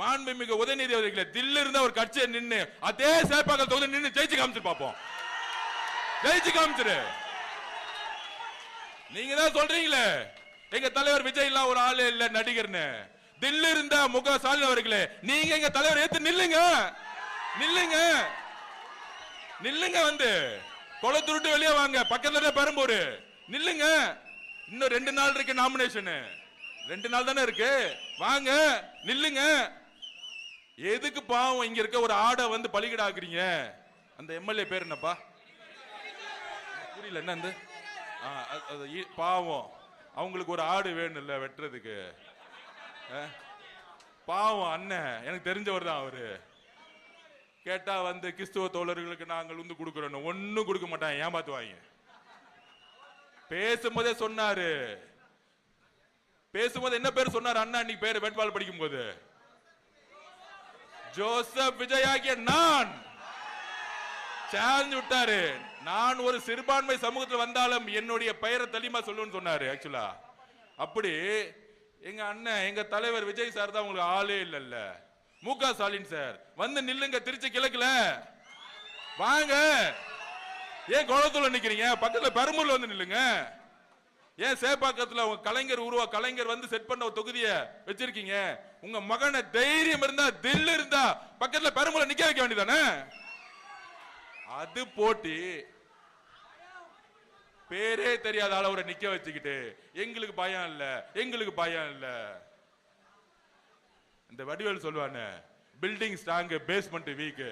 மாண்புமிகு உதயநிதி அவர்களை தில்ல இருந்த ஒரு கட்சியை நின்று அதே சேப்பாக்கள் தொகுதி நின்று ஜெயிச்சு காமிச்சு பார்ப்போம். ஜெயிச்சு காமிச்சிரு. நீங்க தான் சொல்றீங்களே எங்க தலைவர் விஜய் எல்லாம் ஒரு ஆளு இல்ல நடிகர்னு. தில்லு இருந்த மு.க. ஸ்டாலின் அவர்களே, நீங்க எங்க தலைவர் ஏத்து நில்லுங்க, நில்லுங்க, நில்லுங்க. கொளத்துருட்டு வெளியே வாங்க, பக்கத்துல பெரம்பூர் நில்லுங்க. இன்னும் 2 நாள் இருக்கு நாமினேஷன், 2 நாள் தானே இருக்கு, வாங்க நில்லுங்க. எதுக்கு பாவம் இங்க இருக்க ஒரு ஆடை பலிகடா ஆக்குறீங்க? அந்த எம்எல்ஏ பேர் என்னப்பா? புரியல என்ன பாவம் அவங்களுக்கு ஒரு ஆடு வேணும் இல்ல வெட்டுறதுக்கு. பாவம் அண்ணன் எனக்கு தெரிஞ்சவர் தான் அவரு. கேட்டா வந்து கிறிஸ்துவ தோழர்களுக்கு நாங்கள் வந்து கொடுக்கிறோம், ஒன்னும் கொடுக்க மாட்டாங்க, ஏமாத்துவாங்க. பேசும்போதே சொன்னாரு, பேசும்போது என்ன பேர் சொன்னாரு அண்ணா அன்னைக்கு பேரு வேட்பாளர் படிக்கும் போது? ஜோசப் விஜய் ஆகிய நான் சேலஞ்ச் விட்டாரு. நான் ஒரு சிறுபான்மை சமூகத்தில் வந்தாலும் என்னுடைய பெயரை தெளிவா சொல்லுன்னு சொன்னாரு. ஆக்சுவலா அப்படி எங்க அண்ணன் எங்க தலைவர் விஜய் சார் தான் உங்களுக்கு ஆளே இல்ல. முக ஸ்டாலின் சார் வந்து நில்லுங்க, திருச்சி கிழக்குல வாங்க. ஏன் குளத்தூர்ல நிக்கிறீங்க? பக்கத்துல பெரம்பூர்ல வந்து நில்லுங்க. ஏன் சேப்பாக்கத்துல உங்க கலைஞர் வந்து செட் பண்ண ஒரு தொகுதிய வச்சிருக்கீங்க? உங்க மகனை தைரியம் இருந்தா தில் இருந்தா பக்கத்துல பெரம்பூர்ல நிக்க வைக்க வேண்டியதானே? அது போட்டி பேரே தெரியாத அளவுரை நிக்க வச்சுக்கிட்டு எங்களுக்கு பயம் இல்ல, எங்களுக்கு பயம் இல்ல. இந்த வடிவேல் சொல்லுவானே, பில்டிங் ஸ்ட்ராங் பேஸ்மெண்ட் வீக்.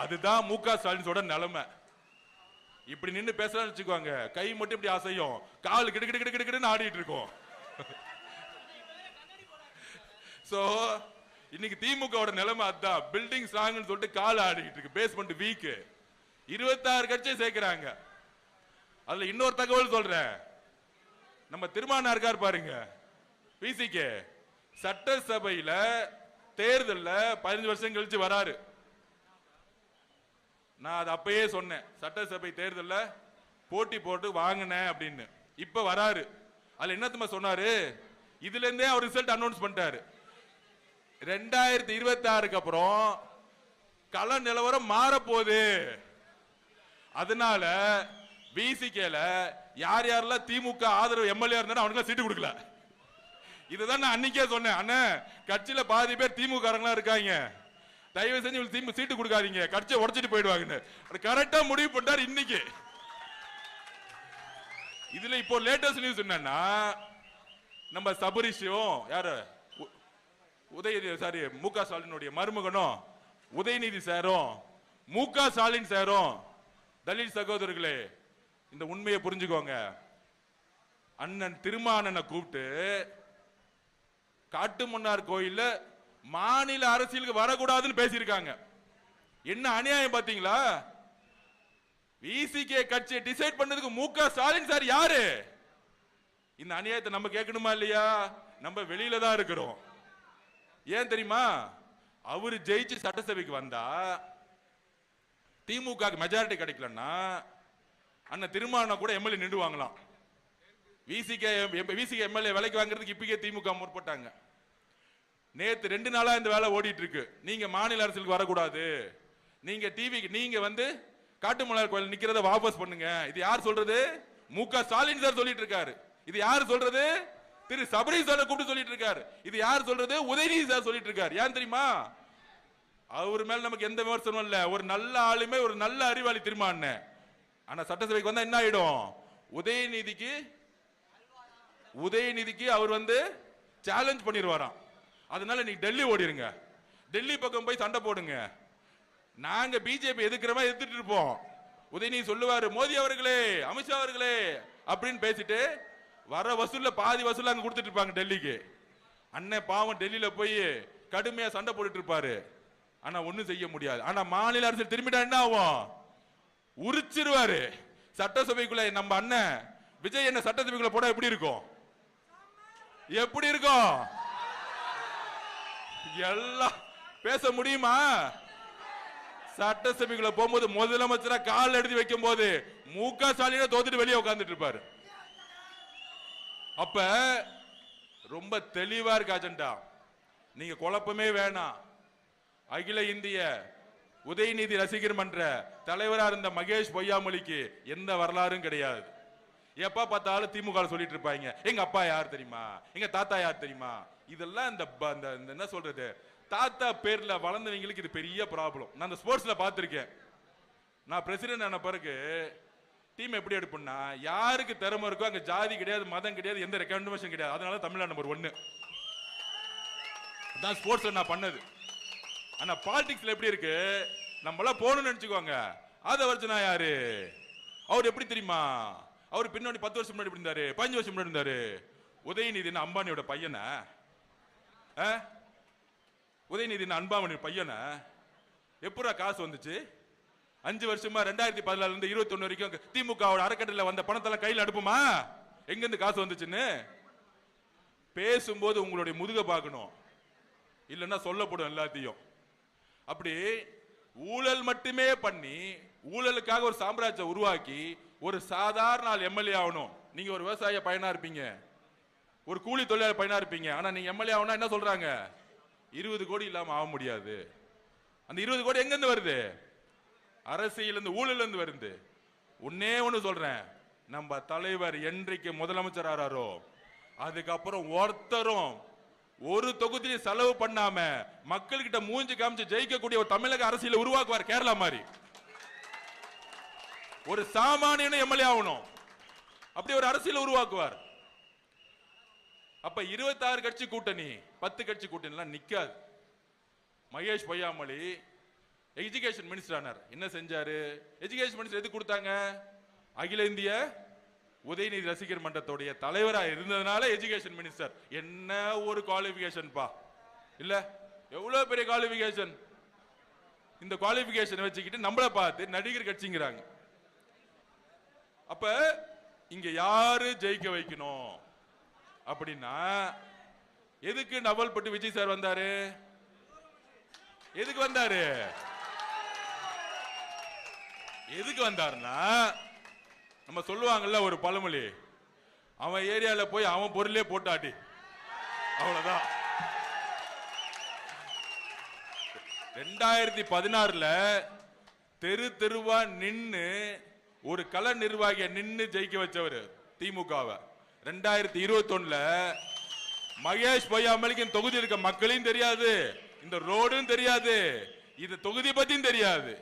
அதுதான் முக ஸ்டாலினோட நிலைமை. இப்படி நின்று பேசலாம்னு வச்சுக்கோங்க, கை மட்டும் இப்படி அசையும், கால் கிடு கிடு கிடு கிடுன்னு ஆடிட்டு இருக்கும். சோ இன்னைக்கு திமுகவோட நிலைமை அதான், பில்டிங் ஸ்ட்ராங்னு சொல்லிட்டு கால் ஆடிட்டு இருக்கு, பேஸ்மெண்ட் வீக். 26 கட்சியை சேர்க்கிறாங்க. அதுல இன்னொரு தகவல் சொல்றேன், நம்ம திருமானா இருக்கார் பாருங்க, பிசிகே சட்டசபையில தேர்தல்ல 15 வருஷம் கழிச்சு வராரு. நான் அது அப்பயே சொன்னேன், சட்டசபை தேர்தல்ல போட்டி போட்டு வாங்கினேன் அப்படின்னு. இப்ப வராரு. அதுல என்னத்துமா சொன்னாரு? இதுல இருந்தே அவர் ரிசல்ட் அனௌன்ஸ் பண்ணிட்டாரு. 2026க்கு அப்புறம் கள நிலவரம் மாற போகுது. அதனால விசிகேல யார் யாரெல்லாம் திமுக ஆதரவு எம்எல்ஏ இருந்தா அவனுக்கு சீட்டு கொடுக்கல. இதுதான் நான் அன்னைக்கே சொன்னேன், அண்ணன் கட்சியில பாதி பேர் திமுக இருக்காங்க, தயவு செஞ்சு சீட்டு கொடுக்காதீங்க, கட்சியை உடைச்சிட்டு போயிடுவாங்க. கரெக்டா முடிவு பண்ணார் இன்னைக்கு. இதுல இப்போ லேட்டஸ்ட் நியூஸ் என்னன்னா, நம்ம சபரிஷும் யாரு முக ஸ்டாலினுடைய மருமகனும் உதயநிதி சாரும் முக ஸ்டாலின் சாரும், தலித் சகோதரர்களே இந்த உண்மையை புரிஞ்சுக்கோங்க, அண்ணன் திருமானனை கூப்பிட்டு காட்டுமன்னார் கோயில்ல மாநில அரசியலுக்கு வரக்கூடாதுன்னு பேசியிருக்காங்க. என்ன அநியாயம் பாத்தீங்களா? விசிகே கட்சியை டிசைட் பண்ணதுக்கு முக ஸ்டாலின் சார் யாரு? இந்த அநியாயத்தை நம்ம கேட்கணுமா இல்லையா? நம்ம வெளியில தான் இருக்கிறோம். ஏன் தெரியுமா? அவரு ஜெயிச்சு சட்டசபைக்கு வந்தா திமுக மெஜாரிட்டி கிடைக்கலன்னா அண்ணன் திருமான கூட எம்எல்ஏ நின்றுவாங்களாம். விசிகே எம்எல்ஏ விலைக்கு வாங்குறதுக்கு இப்பயே திமுக முற்பட்டாங்க. நேத்து 2 நாளா இந்த வேலை ஓடிட்டு இருக்கு. நீங்க மாநில அரசுக்கு வரக்கூடாது, நீங்க டிவிக்கு நீங்க வந்து காட்டுமன்னார் கோயில் நிக்கிறத வாபஸ் பண்ணுங்க. இது யார் சொல்றது? முக ஸ்டாலின் சார் சொல்லிட்டு இருக்காரு. இது யார் சொல்றது? திரு சபரி சார் கூப்பிட்டு சொல்லிட்டு இருக்காரு. இது யார் சொல்றது? உதயநிதி சார் சொல்லிட்டு இருக்காரு. ஏன் தெரியுமா? அவர் மேல நமக்கு எந்த விமர்சனமும் இல்ல, ஒரு நல்ல ஆளுமே, ஒரு நல்ல அறிவாளி திருமான. ஆனா சட்டசபைக்கு வந்தா என்ன ஆயிடும்? உதயநிதிக்கு அவர் வந்து சேலஞ்ச் பண்ணிடுவாராம். அதனால நீங்க டெல்லி ஓடிருங்க, டெல்லி பக்கம் போய் சண்டை போடுங்க. நாங்க பிஜேபி எதிர்க்கிறவா எதிர்த்துட்டு இருப்போம். உதயநிதி சொல்லுவாரு, மோடி அவர்களே, அமித்ஷா அவர்களே அப்படின்னு பேசிட்டு வர வசூல்ல பாதி வசூல் அங்க கொடுத்துட்டு இருப்பாங்க டெல்லிக்கு. அண்ணன் பாவம் டெல்லியில போய் கடுமையா சண்டை போட்டுட்டு இருப்பாரு. ஆனா ஒண்ணும் செய்ய முடியாது. ஆனா மாநில அரசு திரும்பிட்டா என்ன ஆகும்? உரிச்சிருவாரு. சட்டசபைக்குள்ள நம்ம அண்ணன் விஜய் என்ன சட்டசபைக்குள்ள போட எப்படி இருக்கும்? எப்படி இருக்கும்? எல்லாம் பேச முடியுமா? சட்டசபைக்குள்ள போகும்போது முதலமைச்சரா கால் எடுத்து வைக்கும் போது முக ஸ்டாலின தோத்துட்டு வெளியே உட்கார்ந்துட்டு இருப்பாரு. அப்ப ரொம்ப தெளிவா இருக்கு அஜெண்டா. நீங்க குழப்பமே வேணாம். அகில இந்திய உதயநிதி ரசிகர் மன்ற தலைவரா இருந்த மகேஷ் பொய்யாமொழிக்கு எந்த வரலாறும் கிடையாது. எப்ப பார்த்தாலும் திமுக சொல்லிட்டு இருப்பாங்க, எங்க அப்பா யார் தெரியுமா, எங்க தாத்தா யார் தெரியுமா. இதெல்லாம் இந்த என்ன சொல்றது, தாத்தா பேர்ல வளர்ந்தவங்களுக்கு இது பெரிய ப்ராப்ளம். நான் இந்த ஸ்போர்ட்ஸ்ல பார்த்திருக்கேன். நான் பிரசிடென்ட் ஆன பிறகு டீம் எப்படி எடுப்பா, யாருக்கு திறமை இருக்கோ அங்க ஜாதி கிடையாது, மதம் கிடையாது, எந்த ரெக்கமெண்டேஷன் கிடையாது. அதனால தமிழ்நாடு நம்பர் 1 தான் ஸ்போர்ட்ஸ்ல நான் பண்ணது. ஆனா பாலிடிக்ஸ்ல எப்படி இருக்கு, நம்மள போகணும்னு நினைச்சுக்கோங்க, அதை வச்சு நான் யாரு அவர் எப்படி தெரியுமா? அவர் பின்னாடி 10 வருஷம் முன்னாடி இருந்தாரு, 15 வருஷம் முன்னாடி இருந்தாரு. உதயநிதி அம்பானியோட பையனா? உதயநிதி அன்பாமணியோட பையனா? எப்படா காசு வந்துச்சு? 5 வருஷமா 2014 இருந்து 21 வரைக்கும் திமுகவோட அறக்கட்டளையில் வந்த பணத்தெல்லாம் கையில் அடுப்புமா? எங்க இருந்து காசு வந்துச்சுன்னு பேசும்போது உங்களுடைய முதுக பார்க்கணும், இல்லைன்னா சொல்லப்படும் எல்லாத்தையும். அப்படி ஊழல் மட்டுமே பண்ணி ஊழலுக்காக ஒரு சாம்ராஜ்யம் உருவாக்கி ஒரு சாதாரண ஆள் எம்எல்ஏ ஆகணும். நீங்க ஒரு விவசாய பையனா இருப்பீங்க, ஒரு கூலி தொழிலாளர் பையனா இருப்பீங்க. ஆனா நீங்க எம்எல்ஏ ஆகணும்னா என்ன சொல்றாங்க? 20 கோடி இல்லாம ஆக முடியாது. அந்த 20 கோடி எங்க இருந்து வருது? அரசியல் இருந்து, ஊழல் இருந்து வருது. ஒன்னே ஒண்ணு சொல்றேன், நம்ம தலைவர் என்றைக்கு முதலமைச்சர் ஆறாரோ அதுக்கப்புறம் ஒருத்தரும் ஒரு தொகுதியை செலவு பண்ணாம மக்கள்கிட்ட மூஞ்சி காமிச்சு ஜெயிக்கக்கூடிய ஒரு தமிழக அரசியல் உருவாக்குவார். கேரளா மாதிரி ஒரு சாமானியனும் எம்எல்ஏ ஆகணும், அப்படி ஒரு அரசியல் உருவாக்குவார். அப்ப 26 கட்சி கூட்டணி, 10 கட்சி கூட்டணி எல்லாம் நிக்காது. மகேஷ் பொய்யாமொழி எஜுகேஷன் மினிஸ்டர் ஆனார். என்ன செஞ்சாரு? எஜுகேஷன் மினிஸ்டர் எது கொடுத்தாங்க? அகில இந்திய உதயநிதி ரசிகர் மன்றத்துடைய தலைவராக இருந்ததுனால எஜுகேஷன் மினிஸ்டர். என்ன ஒரு குவாலிபிகேஷன் பா, இல்ல எவ்வளவு பெரிய குவாலிபிகேஷன். இந்த குவாலிபிகேஷன் வச்சுக்கிட்டு நம்மள பார்த்து நடிகர் கட்சிங்கிறாங்க. அப்ப இங்க யாரு ஜெயிக்க வைக்கணும் அப்படின்னா, எதுக்கு நவல்பட்டு விஜய் சார் வந்தாரு? எதுக்கு வந்தாரு? எதுக்கு வந்தாருன்னா, நம்ம சொல்லுவாங்கல்ல ஒரு பழமொழி, அவன் ஏரியால போய் அவன் பொருளே போட்டாட்டி, அவ்வளவுதான். 2016 தெரு தெருவா நின்னு ஒரு கள நிர்வாகிய நின்னு ஜெயிக்க வச்சவர் திமுகவை. 2021 மகேஷ் பொய்யாமொழிக்கு தொகுதி இருக்க மக்களையும் தெரியாது, இந்த ரோடும் தெரியாது, இந்த தொகுதி பத்தியும் தெரியாது.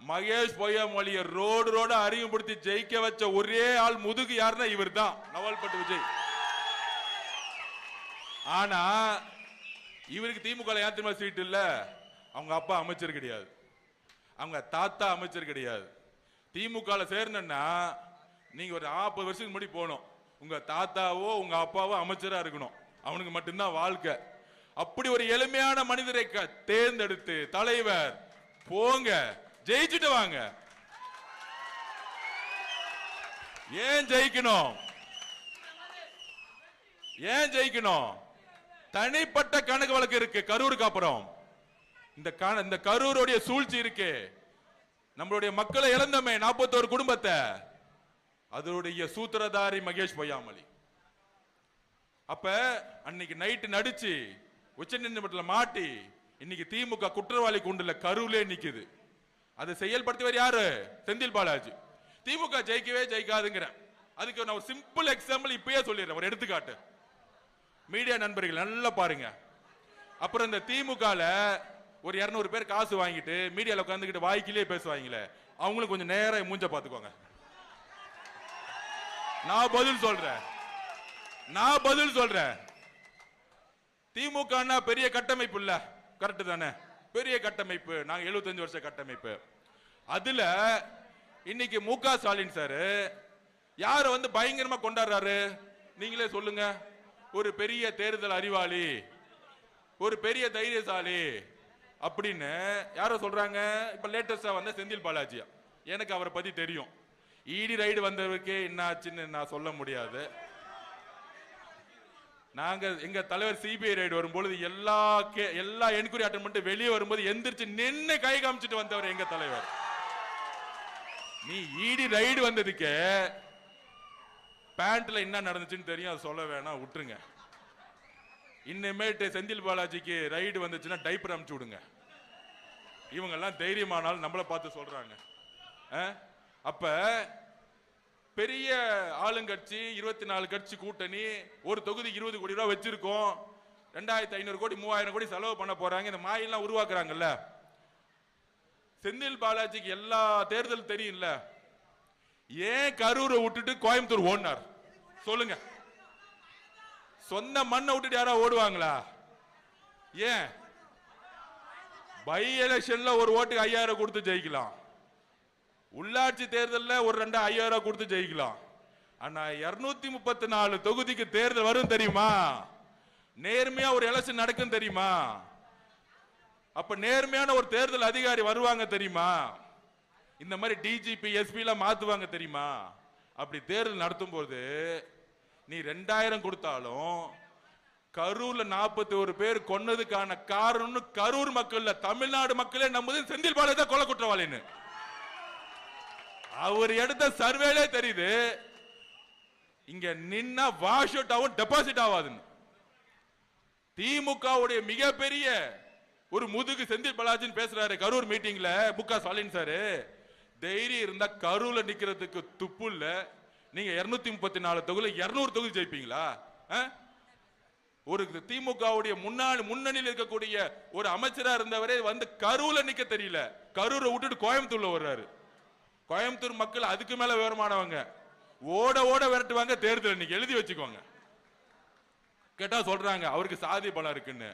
மகேஷ் பொய்யாமொழியை ரோடு அறிமுகப்படுத்தி ஜெயிக்க வச்ச ஒரே ஆள் முதுகு யாருன்னா இவர் தான், நவல்பட்டு விஜய். ஆனா இவருக்கு திமுக ஏன் தெரியுமா சீட் இல்ல? அவங்க அப்பா அமைச்சர் கிடையாது, அவங்க தாத்தா அமைச்சர் கிடையாது. திமுக சேர்ந்தா நீங்க ஒரு 40 வருஷத்துக்கு முன்னாடி போகணும், உங்க தாத்தாவோ உங்க அப்பாவோ அமைச்சரா இருக்கணும், அவனுக்கு மட்டும்தான் வாழ்க்கை. அப்படி ஒரு எளிமையான மனிதரை தேர்ந்தெடுத்து தலைவர் போங்க, ஜெயிச்சுட்டு வாங்க. ஏன் ஜெயிக்கணும்? ஏன் ஜெயிக்கணும்? தனிப்பட்ட கணக்கு வழக்கு இருக்கு கரூருக்கு அப்புறம். இந்த கரூருடைய சூழ்ச்சி இருக்கு. நம்மளுடைய மக்களை இழந்தமே 41 குடும்பத்தை, அதனுடைய சூத்திரதாரி மகேஷ் பொய்யாமொழி. அப்ப அன்னைக்கு நைட்டு நடிச்சு உச்ச நீதிமன்றத்தில் மாட்டி இன்னைக்கு திமுக குற்றவாளி கூண்டுல கரூர்ல நிக்குது. அதை செயல்படுத்தியவர் யாரு? செந்தில் பாலாஜி. திமுக ஜெயிக்கவே ஜெயிக்காதுங்கிற அதுக்கு நான் ஒரு சிம்பிள் எக்ஸாம்பிள் இப்பயே சொல்லிடுறேன், ஒரு எடுத்துக்காட்டு. மீடியா நண்பர்கள் நல்லா பாருங்க. அப்புறம் இந்த திமுகல ஒரு 200 பேர் காசு வாங்கிட்டு மீடியால உட்காந்துக்கிட்டு வாய்க்கிலே பேசுவாங்களே, அவங்களும் கொஞ்சம் நேரம் மூஞ்ச பாத்துக்கோங்க. நான் பதில் சொல்றேன். திமுக பெரிய கட்டமைப்பு இல்ல, கரெக்ட் தானே? பெரிய கட்டமைப்பு, நாங்க 75 வருஷ கட்டமைப்பு. அதுல இன்னைக்கு மு க ஸ்டாலின் சார் யார பயங்கரமா கொண்டாடுறாரு? நீங்களே சொல்லுங்க. ஒரு பெரிய தேர்தல் அறிவாளி, ஒரு பெரிய தைரியசாலி அப்படின்னு யார சொல்றாங்க? இப்ப லேட்டஸ்டா வந்த செந்தில் பாலாஜியா. எனக்கு அவரை பத்தி தெரியும். இடி ரைடு வந்தவருக்கே என்ன ஆச்சுன்னு நான் சொல்ல முடியாது. நாங்க எங்க தலைவர் சிபிஐ ரைடு வரும்போது எல்லா என்கொயரி அட்டெண்ட் பண்ணிட்டு வெளியே வரும்போது எந்திரிச்சு நின்று கை காமிச்சிட்டு வந்தவர் எங்க தலைவர். நீ இடி ரைடு வந்ததுக்கு பேண்ட்ல என்ன நடந்துச்சுன்னு தெரியும், அது சொல்ல வேணாம், விட்டுருங்க. இன்னமேட்டு செந்தில் பாலாஜிக்கு ரைடு வந்துச்சுன்னா டைப்பர் அமுச்சு விடுங்க. இவங்க எல்லாம் தைரியமானாலும் நம்மளை பார்த்து சொல்றாங்க. அப்ப பெரிய ஆளுங்கட்சி 24 கட்சி கூட்டணி, ஒரு தொகுதி 20 கோடி ரூபாய் வச்சிருக்கோம், 2500 கோடி 3000 கோடி செலவு பண்ண போறாங்க. இந்த மாயெல்லாம் உருவாக்குறாங்கல்ல. செந்தில் பாலாஜிக்கு எல்லா தேர்தல் தெரியும்ல. ஏன் கரூரை விட்டுட்டு கோயம்புத்தூர் ஓடினார் சொல்லுங்க? சொந்த மண்ணை விட்டுட்டு யாரா ஓடுவாங்களா? ஏன்? பை எலெக்ஷன்ல ஒரு ஓட்டுக்கு 5000 கொடுத்து ஜெயிக்கலாம், உள்ளாட்சி தேர்தலில் ஒரு 2,000 கொடுத்து ஜெயிக்கலாம். ஆனா 234 தொகுதிக்கு தேர்தல் வரும் தெரியுமா? நேர்மையா ஒரு எலெக்ஷன் நடக்கும் தெரியுமா? அப்ப நேர்மையான ஒரு தேர்தல் அதிகாரி வருவாங்க தெரியுமா? இந்த மாதிரி டிஜிபி எஸ்பி எல்லாம் மாத்துவாங்க தெரியுமா? அப்படி தேர்தல் நடத்தும் போது நீ 2000 கொடுத்தாலும் கரூர்ல 41 பேர் கொன்னதுக்கான காரணம் கரூர் மக்கள், தமிழ்நாடு மக்களே நம்புது செந்தில் பாலாஜி கொலை குற்றவாளின்னு. அவர் எடுத்த சர்வேலே தெரியுது இங்க நின்னா வாஷ் அவுட் ஆகும், டெபாசிட் ஆகாதுன்னு. திமுகவுடைய மிகப்பெரிய ஒரு முதுகு செந்தில் பாலாஜின்னு பேசுறாரு கரூர் மீட்டிங்ல. முக ஸ்டாலின் சார் தைரியம் இருந்தா கரூர்ல நிக்கிறதுக்கு துப்பு இல்ல. நீங்க 234 தொகுதியில 200 தொகுதி ஜெயிப்பீங்களா? ஒரு திமுகவுடைய முன்னணியில் இருக்கக்கூடிய ஒரு அமைச்சரா இருந்தவரே வந்து கரூர்ல நிக்க தெரியல. கரூரை விட்டுட்டு கோயம்புத்தூர்ல வர்றாரு. கோயம்புத்தூர் மக்கள் அதுக்கு மேல விவரமானவங்க, ஓட ஓட விரட்டுவாங்க. தேர்தல் இன்னைக்கு எழுதி வச்சுக்கோங்க. கேட்டா சொல்றாங்க அவருக்கு சாதி பலம் இருக்குன்னு.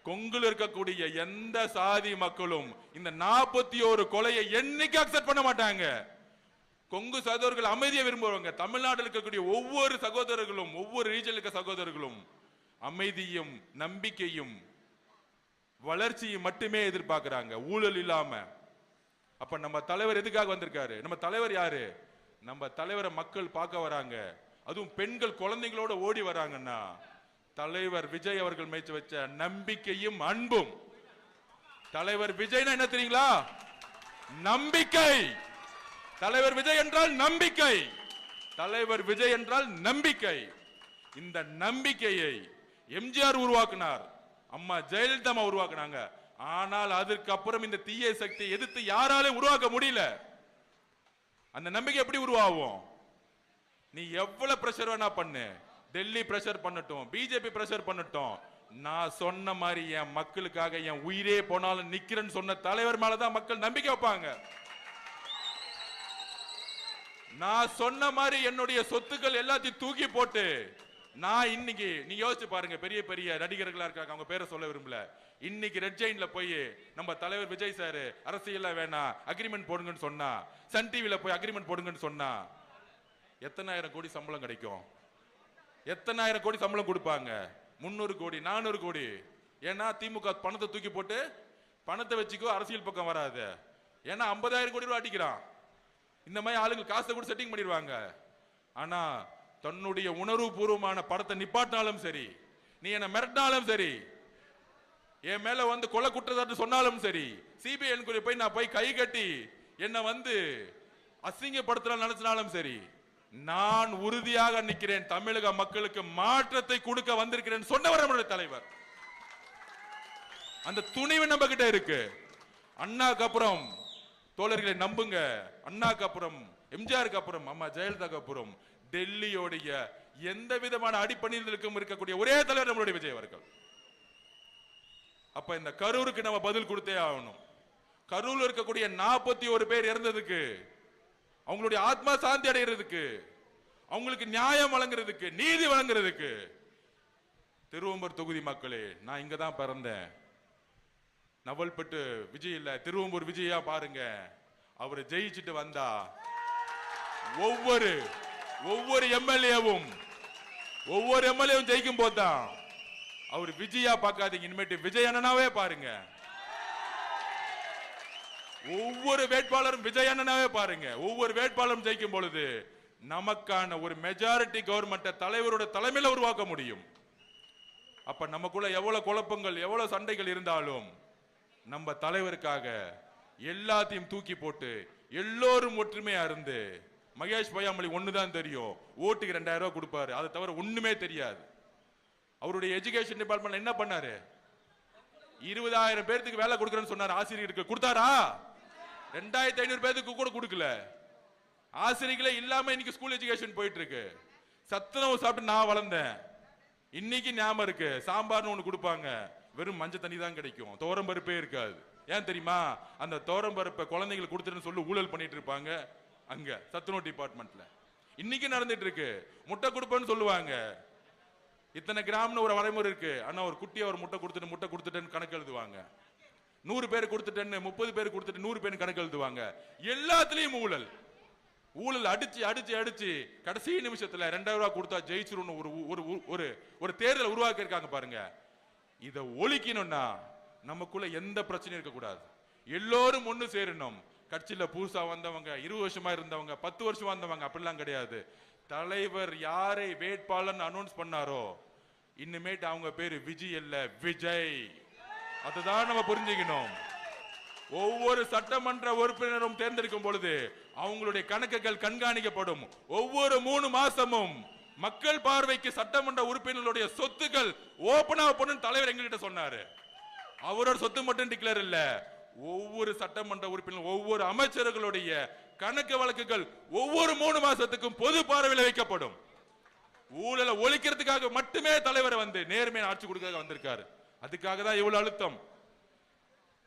கொங்குல இருக்கக்கூடிய எந்த சாதி மக்களும் இந்த 41 கொலையை என்னைக்கு அக்செப்ட் பண்ண மாட்டாங்க. கொங்கு சகோதரர்கள் அமைதியை விரும்புவாங்க. தமிழ்நாட்டில் இருக்கக்கூடிய ஒவ்வொரு சகோதரர்களும், ஒவ்வொரு ரீஜனில் இருக்க சகோதரர்களும் அமைதியும் நம்பிக்கையும் வளர்ச்சியும் மட்டுமே எதிர்பார்க்கிறாங்க, ஊழல் இல்லாம. அப்ப நம்ம தலைவர் எதுக்காக வந்திருக்காரு? நம்ம தலைவர் யாரு? நம்ம தலைவரை மக்கள் பார்க்க வராங்க. அதுவும் பெண்கள் குழந்தைங்களோட ஓடி வராங்கன்னா தலைவர் விஜய் அவர்கள் மேய்ச்சி வச்ச நம்பிக்கையும் அன்பும். தலைவர் விஜய்னா என்ன தெரியுங்களா? நம்பிக்கை. தலைவர் விஜய் என்றால் நம்பிக்கை. தலைவர் விஜய் என்றால் நம்பிக்கை. இந்த நம்பிக்கையை எம்ஜிஆர் உருவாக்கினார், அம்மா ஜெயலலிதா உருவாக்குனாங்க. ஆனால் அதற்கு அப்புறம் இந்த தீய சக்தி எதிர்த்து யாராலும் உருவாக்க முடியல. அந்த நம்பிக்கை எப்படி உருவாகும்? நீ எவ்வளவு பிரஷர் வேணா பண்ணு, டெல்லி பிரஷர் பண்ணட்டும், பிஜேபி பிரஷர் பண்ணட்டும், நான் சொன்ன மாதிரி என் மக்களுக்காக என் உயிரே போனாலும் நிக்கிறேன்னு சொன்ன தலைவர் மேலதான் மக்கள் நம்பிக்கை வைப்பாங்க. நான் சொன்ன மாதிரி என்னுடைய சொத்துக்கள் எல்லாத்தையும் தூக்கி போட்டு நான் இன்னைக்கு நீங்க யோசிச்சு பாருங்க, பெரிய பெரிய நடிகர்களா இருக்காங்க, அவங்க பேரை சொல்ல விரும்பல. இன்னைக்கு ரெட் ஜெயின்ல போய் நம்ம தலைவர் விஜய் சார் அரசியல் வேணாம் அக்ரிமெண்ட் போடுங்கன்னு சொன்னா, சன் டிவில போய் அக்ரிமெண்ட் போடுங்கன்னு சொன்னா எத்தனாயிரம் கோடி சம்பளம் கிடைக்கும்? எத்தனாயிரம் கோடி சம்பளம் கொடுப்பாங்க? 300 கோடி 400 கோடி. ஏன்னா திமுக பணத்தை தூக்கி போட்டு பணத்தை வச்சுக்கோ, அரசியல் பக்கம் வராது. ஏன்னா 50,000 கோடி ரூபாய் அடிக்கிறான். இந்த மாதிரி ஆளுங்க காசை கூட செட்டிங் பண்ணிடுவாங்க. ஆனா தன்னுடைய உணர்வு பூர்வமான படத்தை நிப்பாட்டினாலும் சரி, நீ என்ன மிரட்டினாலும் சரி, என் மேல வந்து கொலை குற்றச்சாட்டு சொன்னாலும் சரி, சிபிஐ என்கொயரி போய் நான் போய் கை கட்டி என்ன வந்து அசிங்கப்படுத்தலாம் நினைச்சினாலும் சரி, நான் உறுதியாக நிற்கிறேன். தமிழக மக்களுக்கு மாற்றத்தை கொடுக்க வந்திருக்கிறேன் சொன்னவர் நம்முடைய தலைவர். அந்த துணிவு நம்ம கிட்ட இருக்கு. அண்ணாக்கு அப்புறம் தோழர்களை நம்புங்க, அண்ணாக்கு அப்புறம் எம்ஜிஆருக்கு அப்புறம் அம்மா ஜெயலலிதாக்கு அப்புறம் டெல்லியோடைய எந்த விதமான அடிப்பணிகளுக்கும் இருக்கக்கூடிய ஒரே தலைவர் நம்மளுடைய விஜய் அவர்கள். அப்ப இந்த கரூருக்கு நம்ம பதில் கொடுத்தே ஆகணும். கரூர்ல இருக்கக்கூடிய 41 பேர் இறந்ததுக்கு, அவங்களுடைய ஆத்மா சாந்தி அடைகிறதுக்கு, அவங்களுக்கு நியாயம் வழங்குறதுக்கு, நீதி வழங்குறதுக்கு, திருவம்பூர் தொகுதி மக்களே, நான் இங்க தான் பிறந்தேன். நவல்பட்டு விஜய் இல்ல, திருவம்பூர் விஜயா பாருங்க. அவரை ஜெயிச்சுட்டு வந்தா ஒவ்வொரு எம்எல்ஏவும் ஜெயிக்கும் போதுதான் அவர் விஜயா பார்க்காதீங்க, இனிமேட்டு விஜய் அண்ணனாவே பாருங்க. ஒவ்வொரு வேட்பாளரும் விஜய் அண்ணனாவே பாருங்க. ஒவ்வொரு வேட்பாளரும் ஜெயிக்கும் பொழுது நமக்கான ஒரு மெஜாரிட்டி கவர்மெண்ட் தலைவரோட தலைமையில உருவாக்க முடியும். அப்ப நமக்குள்ள எவ்வளவு குழப்பங்கள், எவ்வளவு சண்டைகள் இருந்தாலும் நம்ம தலைவருக்காக எல்லாத்தையும் தூக்கி போட்டு எல்லோரும் ஒற்றுமையா இருந்து, மகேஷ் பொய்யாமொழி ஒண்ணுதான் தெரியும், ஓட்டுக்கு 2000 ரூபாய் கொடுப்பாரு, அதை தவிர ஒண்ணுமே தெரியாது. அவருடைய எஜுகேஷன் டிபார்ட்மெண்ட் என்ன பண்ணாரு? 20,000 பேருக்கு வேலை கொடுக்கறேன்னு சொன்னார். ஆசிரியருக்கு கொடுத்தாரா? 2,500 பேருக்கு கூட கொடுக்கல. ஆசிரியர்களே இல்லாம இன்னைக்கு ஸ்கூல் எஜுகேஷன் போயிட்டு இருக்கு. சத்துணவு சாப்பிட்டு நான் வளர்ந்தேன். இன்னைக்கு ஞாபகம் இருக்கு, சாம்பார்னு ஒண்ணு கொடுப்பாங்க, வெறும் மஞ்சள் தண்ணி தான் கிடைக்கும், தோரம் பருப்பே இருக்காது. ஏன் தெரியுமா? அந்த தோரம் பருப்பை குழந்தைங்களுக்கு கொடுத்துட்டு சொல்லி ஊழல் பண்ணிட்டு இருப்பாங்க அங்க சத்துணவு டிபார்ட்மெண்ட்ல. இன்னைக்கு நடந்துட்டு இருக்கு. முட்டை கொடுப்பேன்னு சொல்லுவாங்க, இத்தனை கிராம்னு ஒரு வரைமுறை இருக்கு. ஆனா ஒரு குட்டியை ஒரு முட்டை கொடுத்துட்டேன்னு கணக்கு எழுதுவாங்க. 100 பேர் கொடுத்துட்டேன்னு 30 பேர் கொடுத்துட்டு 100 பேர் கணக்கு எழுதுவாங்க. எல்லாத்துலயும் ஊழல் ஊழல் அடிச்சு அடிச்சு அடிச்சு கடைசி நிமிஷத்துல 2000 ரூபாய் கொடுத்தா ஜெயிச்சிரும் ஒரு தேர்தல் உருவாக்கி இருக்காங்க பாருங்க. இத ஒழிக்கணும்னா நமக்குள்ள எந்த பிரச்சனையும் இருக்க கூடாது. எல்லோரும் ஒண்ணு சேரணும். கட்சியில புதுசா வந்தவங்க, 20 வருஷமா இருந்தவங்க, 10 வருஷமா வந்தவங்க அப்படிலாம் கிடையாது. தலைவர் யாரை வேட்பாளர் அனௌன்ஸ் பண்ணாரோ இனிமேட்டு அவங்க பேரு விஜய் இல்ல, விஜய். அதுதான் நம்ம புரிஞ்சுக்கணும். ஒவ்வொரு சட்டமன்ற உறுப்பினரும் தேர்ந்தெடுக்கும் பொழுது அவங்களுடைய கணக்குகள் கண்காணிக்கப்படும். ஒவ்வொரு 3 மாசமும் மக்கள் பார்வைக்கு சட்டமன்ற உறுப்பினர்களுடைய சொத்துக்கள் ஓபன் ஆகணும் தலைவர் எங்ககிட்ட சொன்னாரு. அவரோட சொத்து மட்டும் டிக்ளேர் இல்ல, ஒவ்வொரு சட்டமன்ற உறுப்பினர் ஒவ்வொரு அமைச்சர்களுடைய கணக்கு வழக்குகள் ஒவ்வொரு 3 மாசத்துக்கும் பொது பார்வையில் வைக்கப்படும். ஊழலை ஒழிக்கிறதுக்காக மட்டுமே தலைவர் வந்து நேர்மையான ஆட்சி கொடுக்க வந்திருக்காரு. அதுக்காக தான் இவ்வளவு அழுத்தம்.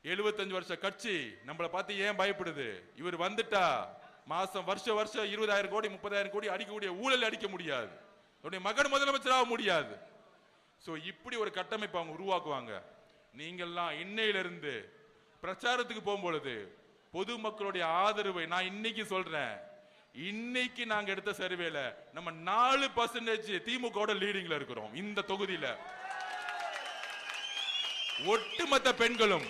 75 வருஷ கட்சி நம்மளை பார்த்து ஏன் பயப்படுது? இவர் வந்துட்டா மாசம் வருஷம் 20,000 கோடி 30,000 கோடி அடிக்கக்கூடிய ஊழல் அடிக்க முடியாது. மகன் முதலமைச்சராக முடியாது. சோ இப்படி ஒரு கட்டமைப்பு அவங்க உருவாக்குவாங்க. நீங்கெல்லாம் இன்னையிலிருந்து பிரச்சாரத்துக்கு போகும்பொழுது பொதுமக்களுடைய ஆதரவை நான் இன்னைக்கு சொல்றேன். இன்னைக்கு நாங்க எடுத்த சர்வேல நம்ம 4% திமுக லீடிங்ல இருக்கிறோம். இந்த தொகுதியில ஒட்டுமொத்த பெண்களும்,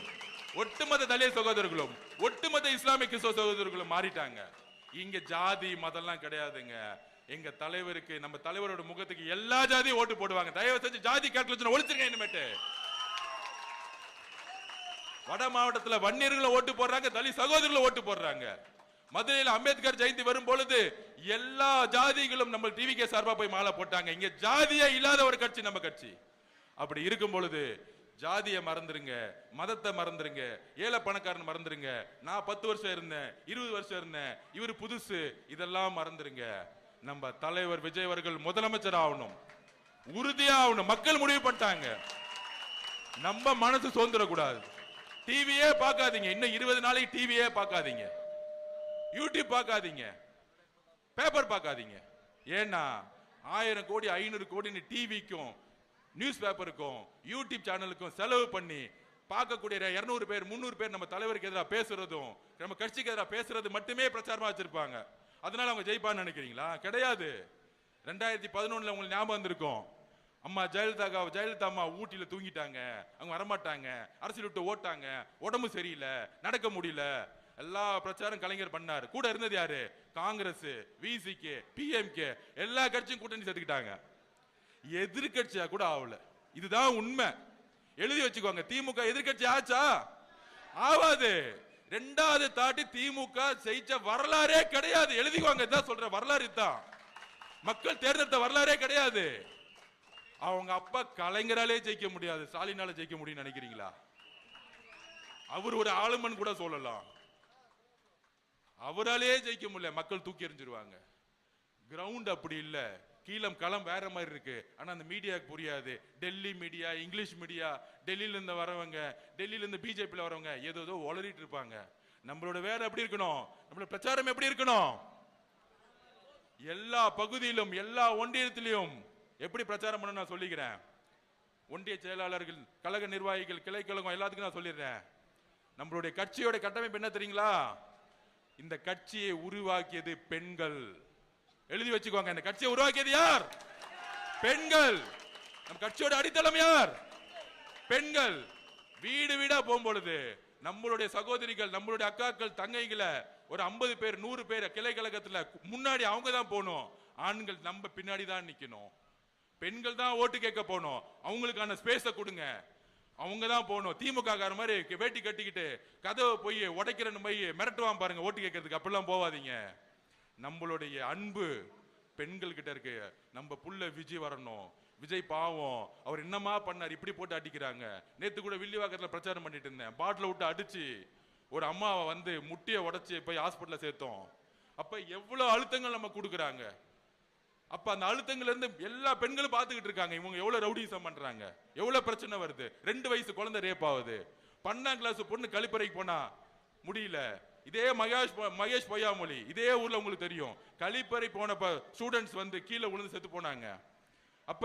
ஒட்டுமொத்த தலித் சகோதரர்களும், ஒட்டுமொத்த இஸ்லாமிய கிறிஸ்தவ சகோதரர்களும் மாறிட்டாங்க. இங்க ஜாதி மதம்லாம் கிடையாதுங்க. எங்க தலைவருக்கு, நம்ம தலைவரோட முகத்துக்கு எல்லா ஜாதியும் ஓட்டு போடுவாங்க. தயவு செஞ்சு ஜாதி கால்குலேஷன் ஒழிச்சிருங்க. இனிமேட்டு வட மாவட்டத்தில் வன்னியர்களை ஓட்டு போடுறாங்க, தலித் சகோதரர்களை ஓட்டு போடுறாங்க. மதுரையில் அம்பேத்கர் ஜெயந்தி வரும் பொழுது எல்லா ஜாதிகளும் நம்ம டிவிகே சார்பா போய் மாலை போட்டாங்க. இங்க ஜாதியே இல்லாத ஒரு கட்சி நம்ம கட்சி. அப்படி இருக்கும் பொழுது ஜாதியை மறந்துருங்க, மதத்தை மறந்துருங்க, ஏழை பணக்காரன் மறந்துருங்க. நான் 10 வருஷம் இருந்தேன், 20 வருஷம் இருந்தேன், இவர் புதுசு, இதெல்லாம் மறந்துருங்க. நம்ம தலைவர் விஜய் அவர்கள் முதலமைச்சர் ஆகணும், உறுதியா ஆகணும். மக்கள் முடிவு பண்ணிட்டாங்க. நம்ம மனசு சோர்ந்துடக்கூடாது. டிவியே பார்க்காதீங்க. இன்னும் 20 நாளைக்கு டிவியே பார்க்காதீங்க, யூடியூப் பார்க்காதீங்க, பேப்பர் பார்க்காதீங்க. ஏன்னா 1000 கோடி 500 கோடி டிவிக்கும் நியூஸ் பேப்பருக்கும் யூடியூப் சேனலுக்கும் செலவு பண்ணி பார்க்கக்கூடிய 200 பேர் 300 பேர் நம்ம தலைவருக்கு எதிராக பேசுறதும் நம்ம கட்சிக்கு எதிராக பேசுறது மட்டுமே பிரச்சாரமா வச்சிருப்பாங்க. அதனால அவங்க ஜெயிப்பான்னு நினைக்கிறீங்களா? கிடையாது. 2011 உங்களுக்கு ஞாபகம் வந்திருக்கும். அம்மா ஜெயலலிதா அம்மா ஊட்டியில தூங்கிட்டாங்க, அவங்க வரமாட்டாங்க, அரசியல் விட்டு ஓட்டாங்க, உடம்பு சரியில்லை, நடக்க முடியல, எல்லா பிரச்சாரம் கலைஞர் பண்ணாரு. கூட இருந்தது யாரு? காங்கிரஸ், விசிகே, பிஎம்கே, எல்லா கட்சியும் கூட்டணி சேர்த்துக்கிட்டாங்க. எதிர்கட்சியா கூட ஆகல. இதுதான் உண்மை. எழுதி வச்சுக்கோங்க. திமுக எதிர்கட்சி ஆச்சா? ஆவாது. 2வது தாட்டி திமுக ஜெயிச்ச வரலாறே கிடையாது. எழுதிக்கோங்க. இதான் சொல்ற வரலாறு தான். மக்கள் தேர்ந்தெடுத்த வரலாறே கிடையாது. அவங்க அப்பா கலைஞராலே ஜெயிக்க முடியாது, ஸ்டாலினால ஜெயிக்க முடியும் நினைக்கிறீங்களா? அவர் ஒரு ஆளுமன் கூட சொல்லலாம். அவராலே ஜெயிக்க முடியல, மக்கள் தூக்கி எறிஞ்சிருவாங்க. கிரவுண்ட் அப்படி இல்ல. கீழம் களம் வேற மாதிரி இருக்கு. ஆனா அந்த மீடியாவுக்கு புரியாது. டெல்லி மீடியா, இங்கிலீஷ் மீடியா, டெல்லியில இருந்து வரவங்க, டெல்லியில இருந்து பிஜேபியில் வரவங்க ஏதோ உளறிட்டு இருப்பாங்க. நம்மளோட வேலை எப்படி இருக்கணும்? நம்மளோட பிரச்சாரம் எப்படி இருக்கணும்? எல்லா பகுதியிலும் எல்லா ஒன்றியத்திலும் எப்படி பிரச்சாரம் பண்ண நான் சொல்லிக்கிறேன். ஒன்றிய செயலாளர்கள், கழக நிர்வாகிகள், கிளை கழகம் எல்லாத்துக்கும் நான் சொல்லிடுறேன். நம்மளுடைய கட்சியோட கட்டமைப்பு என்ன தெரியுங்களா? இந்த கட்சியை உருவாக்கியது பெண்கள். எழுதி வச்சுக்கோங்க. இந்த கட்சியை உருவாக்கியது யார்? பெண்கள். நம் கட்சியோட அடித்தளம் யார்? பெண்கள். வீடு வீடா போகும்பொழுது நம்மளுடைய சகோதரிகள், நம்மளுடைய அக்காக்கள், தங்கைகளை ஒரு 50 பேர் 100 பேர் கிளை கழகத்துல முன்னாடி அவங்க தான் போகணும். ஆண்கள் நம்ம பின்னாடி தான் நிக்கணும். பெண்கள் தான் ஓட்டு கேட்க போகணும். அவங்களுக்கான ஸ்பேஸ கொடுங்க. அவங்க தான் போகணும். திமுக கார மாதிரி வேட்டி கட்டிக்கிட்டு கதவை போய் உடைக்கிறன்னு போய் மிரட்டுவான் பாருங்க ஓட்டு கேட்கறதுக்கு. அப்படிலாம் போவாதீங்க. நம்மளுடைய அன்பு பெண்கள் கிட்ட இருக்கு. நம்ம புள்ள விஜய் வரணும். விஜய் பாவம், அவர் என்னமா பண்ணார், இப்படி போட்டு அடிக்கிறாங்க. நேத்து கூட வில்லிவாக்கத்துல பிரச்சாரம் பண்ணிட்டு இருந்தேன். பாட்டில விட்டு அடிச்சு ஒரு அம்மாவை வந்து முட்டியை உடைச்சு போய் ஹாஸ்பிட்டல்ல சேர்த்தோம். அப்ப எவ்வளவு அழுத்தங்கள் நம்ம கொடுக்குறாங்க. அப்ப அந்த அழுத்தங்கள்ல இருந்து எல்லா பெண்களும் பார்த்துக்கிட்டு இருக்காங்க. இவங்க எவ்வளவு ரவுடிசம் பண்றாங்க, எவ்வளவு பிரச்சனை வருது. 2 வயசு குழந்தை ரேப் ஆகுது. 12ஆம் கிளாஸ் பொண்ணு கழிப்பறைக்கு போனா முடியல. இதே மகேஷ் பொய்யாமொழி இதே ஊர்ல உங்களுக்கு தெரியும். கழிப்பறை போன ஸ்டூடெண்ட்ஸ் வந்து கீழே விழுந்து செத்து போனாங்க. அப்ப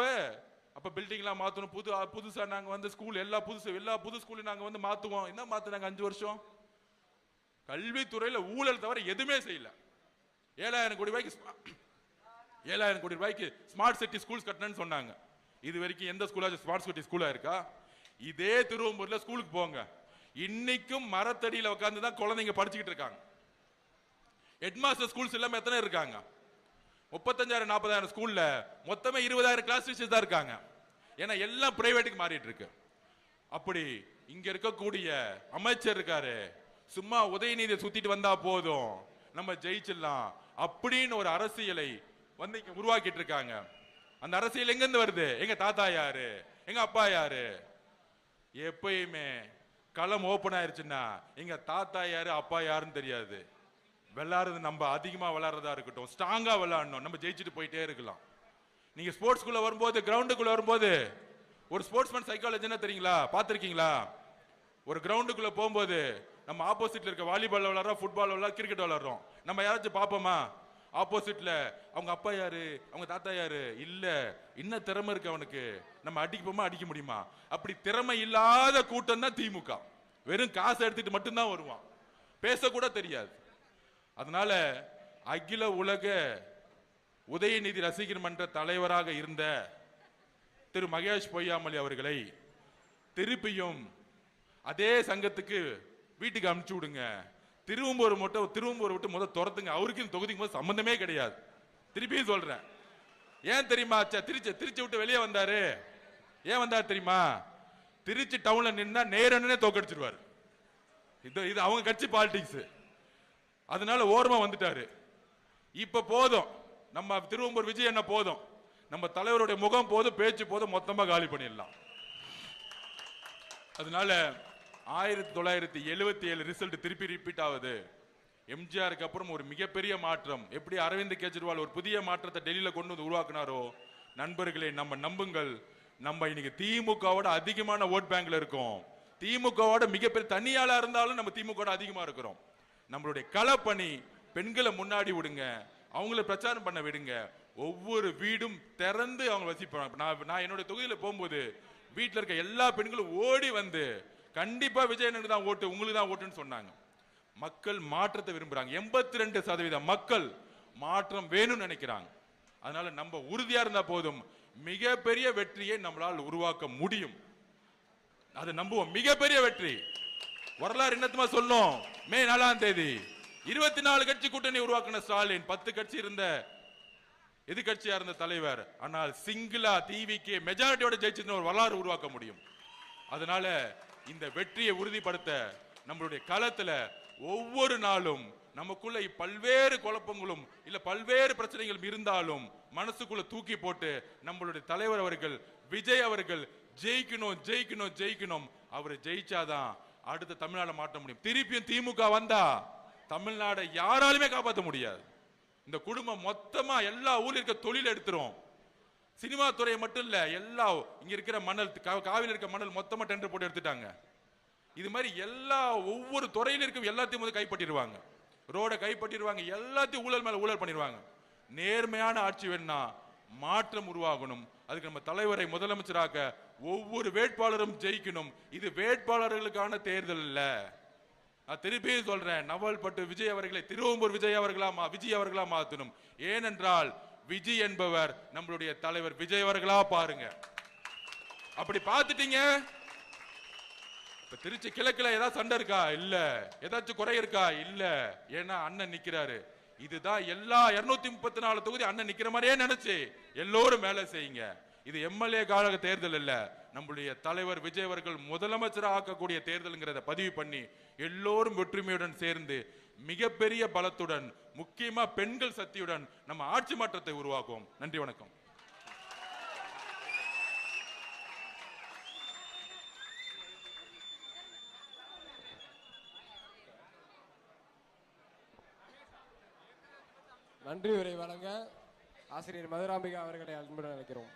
அப்ப பில்டிங்லாம் மாத்தணும், புதுசா நாங்க வந்து ஸ்கூல் எல்லா புது ஸ்கூலையும் நாங்க வந்து மாத்துவோம். என்ன மாத்துனாங்க 5 வருஷம்? கல்வித்துறையில ஊழல் தவிர எதுவுமே செய்யல. 7,000 கோடி ரூபாய்க்கு ஸ்மார்ட் சிட்டி ஸ்கூல்ஸ் கட்டணும்னு சொன்னாங்க. இது வரைக்கும் எந்த ஸ்கூலாச்சும் ஸ்மார்ட் சிட்டி ஸ்கூலா இருக்கா? இதே திருவம்பூர்ல ஸ்கூலுக்கு போங்க, இன்னைக்கும் மரத்தடியில உட்கார்ந்து தான் குழந்தைங்க படிச்சுக்கிட்டு இருக்காங்க. ஹெட்மாஸ்டர் ஸ்கூல்ஸ் இல்லாம எத்தனை இருக்காங்க? 35,000-40,000 ஸ்கூல்ல மொத்தமே 20,000 கிளாஸ் டீச்சர்ஸ் தான் இருக்காங்க. ஏன்னா எல்லாம் பிரைவேட்டுக்கு மாறிட்டு இருக்கு. அப்படி இங்க இருக்கக்கூடிய அமைச்சர் இருக்காரு, சும்மா உதயநிதியை சுத்திட்டு வந்தா போதும் நம்ம ஜெயிச்சிடலாம் அப்படின்னு ஒரு அரசியலை வந்து இங்க உருவாக்கிட்டு இருக்காங்க. அந்த அரசியல் எங்க இருந்து வருது? எங்க தாத்தா யாரு, எங்க அப்பா யாரு? எப்பயுமே களம் ஓபன் ஆயிருச்சுன்னா எங்க தாத்தா யாரு அப்பா யாருன்னு தெரியாது. விளையாடுறது நம்ம அதிகமா விளையாடுறதா இருக்கட்டும், ஸ்ட்ராங்கா விளையாடணும், நம்ம ஜெயிச்சுட்டு போயிட்டே இருக்கலாம். நீங்க ஸ்போர்ட்ஸ்குள்ள வரும்போது, கிரவுண்டுக்குள்ள வரும்போது ஒரு ஸ்போர்ட்ஸ்மேன் சைக்காலஜி என்ன தெரியுங்களா? பார்த்திருக்கீங்களா? ஒரு கிரவுண்டுக்குள்ள போகும்போது நம்ம ஆப்போசிட்ல இருக்க வாலிபால் விளையாடுறோம், ஃபுட்பால் விளையாடுறோம், கிரிக்கெட் விளையாடுறோம். நம்ம யாராச்சும் பார்ப்போமா? ஆப்போசிட்ல அவங்க அப்பா யாரு, அவங்க தாத்தா யாரு? இல்ல, இன்னும் திறமை இருக்கு அவனுக்கு, நம்ம அடிப்போமா, அடிக்க முடியுமா? அப்படி திறமை இல்லாத கூட்டம் தான் திமுக. வெறும் காசை எடுத்துட்டு மட்டும்தான் வருவான், பேசக்கூட தெரியாது. அதனால அகில உலக உதயநிதி ரசிகர் மன்ற தலைவராக இருந்த திரு மகேஷ் பொய்யாமொழி அவர்களை திருப்பியும் அதே சங்கத்துக்கு வீட்டுக்கு அனுப்பிச்சு விடுங்க. திருவம்பூர் விட்டு முதல் துரத்துங்க. அவருக்கு இந்த தொகுதிக்கு முதல் சம்பந்தமே கிடையாது. திருப்பியும் சொல்றேன். ஏன் தெரியுமா? திருச்சி விட்டு வெளியே வந்தாரு. ஏன் வந்தார் தெரியுமா? திருச்சி டவுன்ல நின்னா நேரனே தோக்கடிச்சிருவாரு. இது அவங்க கட்சி பாலிடிக்ஸ். அதனால ஓரமா வந்துட்டாரு. இப்ப போதும், நம்ம திருவம்பூர் விஜய் என்ன போதும், நம்ம தலைவருடைய முகம் போதும், பேச்சு போதும், மொத்தமா காலி பண்ணிடலாம். அதனால 1977 ரிசல்ட் திருப்பி ரிப்பீட் ஆகுது. எம்ஜிஆருக்கு அப்புறம் ஒரு மிகப்பெரிய மாற்றம். எப்படி அரவிந்த் கெஜ்ரிவால் ஒரு புதிய மாற்றத்தை டெல்லியில கொண்டு வந்து உருவாக்குனாரோ, நண்பர்களே நம்ம நம்புங்கள், நம்ம இன்னைக்கு திமுகவோட அதிகமான ஓட் பேங்க்ல இருக்கோம். திமுகவோட மிகப்பெரிய தனியாளா இருந்தாலும் நம்ம திமுக அதிகமா இருக்கிறோம். நம்மளுடைய களப்பணி, பெண்களை முன்னாடி விடுங்க, அவங்கள பிரச்சாரம் பண்ண விடுங்க. ஒவ்வொரு வீடும் திறந்து அவங்க வசிப்பாங்க. நான் என்னுடைய தொகுதியில போகும்போது வீட்டில் இருக்க எல்லா பெண்களும் ஓடி வந்து கண்டிப்பா விஜயனுக்கு தான் ஓட்டு, உங்களுக்கு தான் ஓட்டுன்னு சொன்னாங்க. மக்கள் மாற்றத்தை விரும்புறாங்க. 82% மக்கள் மாற்றம் வேணும்னு நினைக்கிறாங்க. அதனால நம்ம உறுதியா இருந்தா போதும், மிகப்பெரிய வெற்றியை நம்மளால் உருவாக்க முடியும். அதை நம்புவோம். மிகப்பெரிய வெற்றி. வரலாறு என்னத்துமா சொல்லும்? மே 4ஆம் தேதி 24 கட்சி கூட்டணி உருவாக்கின ஸ்டாலின், 10 கட்சி இருந்த எதிர்கட்சியா இருந்த தலைவர், ஆனால் சிங்கிளா டிவிக்கு மெஜாரிட்டியோட ஜெயிச்சு ஒரு வரலாறு உருவாக்க முடியும். அதனால இந்த வெற்றியை உறுதிப்படுத்த நம்மளுடைய களத்துல ஒவ்வொரு நாளும் நமக்குள்ள பல்வேறு குழப்பங்களும் இல்ல பல்வேறு பிரச்சனைகளும் இருந்தாலும் மனசுக்குள்ள தூக்கி போட்டு நம்மளுடைய தலைவர் அவர்கள் விஜய் அவர்கள் ஜெயிக்கணும் ஜெயிக்கணும் ஜெயிக்கணும். அவர் ஜெயிச்சாதான் அடுத்த தமிழ்நாடு மாற்ற முடியும். திருப்பியும் திமுக வந்தா தமிழ்நாடு யாராலுமே காப்பாற்ற முடியாது. இந்த குடும்பம் மொத்தமா எல்லா ஊர்ல இருக்க தொழில் எடுத்துரும். சினிமா துறையை மட்டும் இல்ல, எல்லா இங்க இருக்கிற மணல், காவிரி இருக்க மணல் மொத்தமா டெண்டர் போட்டு எடுத்துட்டாங்க. இது மாதிரி எல்லா ஒவ்வொரு துறையில இருக்க எல்லாத்தையும் வந்து கைப்பற்றிடுவாங்க. ரோட கைப்பற்றிடுவாங்க, எல்லாத்தையும் ஊழல் மேல ஊழல் பண்ணிடுவாங்க. நேர்மையான ஆட்சி வேணும்னா மாற்றம் உருவாகணும். அதுக்கு நம்ம தலைவரை முதலமைச்சராக ஒவ்வொரு வேட்பாளரும் ஜெயிக்கணும். இது வேட்பாளர்களுக்கான தேர்தல் இல்ல. நான் திருப்பியும் சொல்றேன், நவல்பட்டு விஜய் அவர்களை திருவம்பூர் விஜய் அவர்களா மாத்தணும். ஏனென்றால் விஜய் என்பவர் நம்மளுடைய தலைவர் விஜய் அவர்களா பாருங்க. அப்படி பார்த்துட்டீங்க. திருச்சி கிழக்குல ஏதாவது சண்டை இருக்கா? இல்ல. ஏதாச்சும் குறை இருக்கா? இல்ல. ஏன்னா அண்ணன் நிக்கிறாரு. இதுதான் எல்லா 234 தொகுதி அண்ணன் நிக்கிற மாதிரியே நினைச்சு எல்லோரும் மேல செய்யுங்க. இது எம்எல்ஏ கால தேர்தல் இல்ல, நம்முடைய தலைவர் விஜய் அவர்கள் முதலமைச்சராக ஆக்கக்கூடிய தேர்தல்ங்கிறத பதிவு பண்ணி எல்லோரும் ஒற்றுமையுடன் சேர்ந்து மிகப்பெரிய பலத்துடன், முக்கியமா பெண்கள் சக்தியுடன் நம்ம ஆட்சி மாற்றத்தை உருவாக்குவோம். நன்றி, வணக்கம். நன்றி உரை வழங்க ஆசிரியர் மதுராம்பிகா அவர்களை அன்புடன் அழைக்கிறோம்.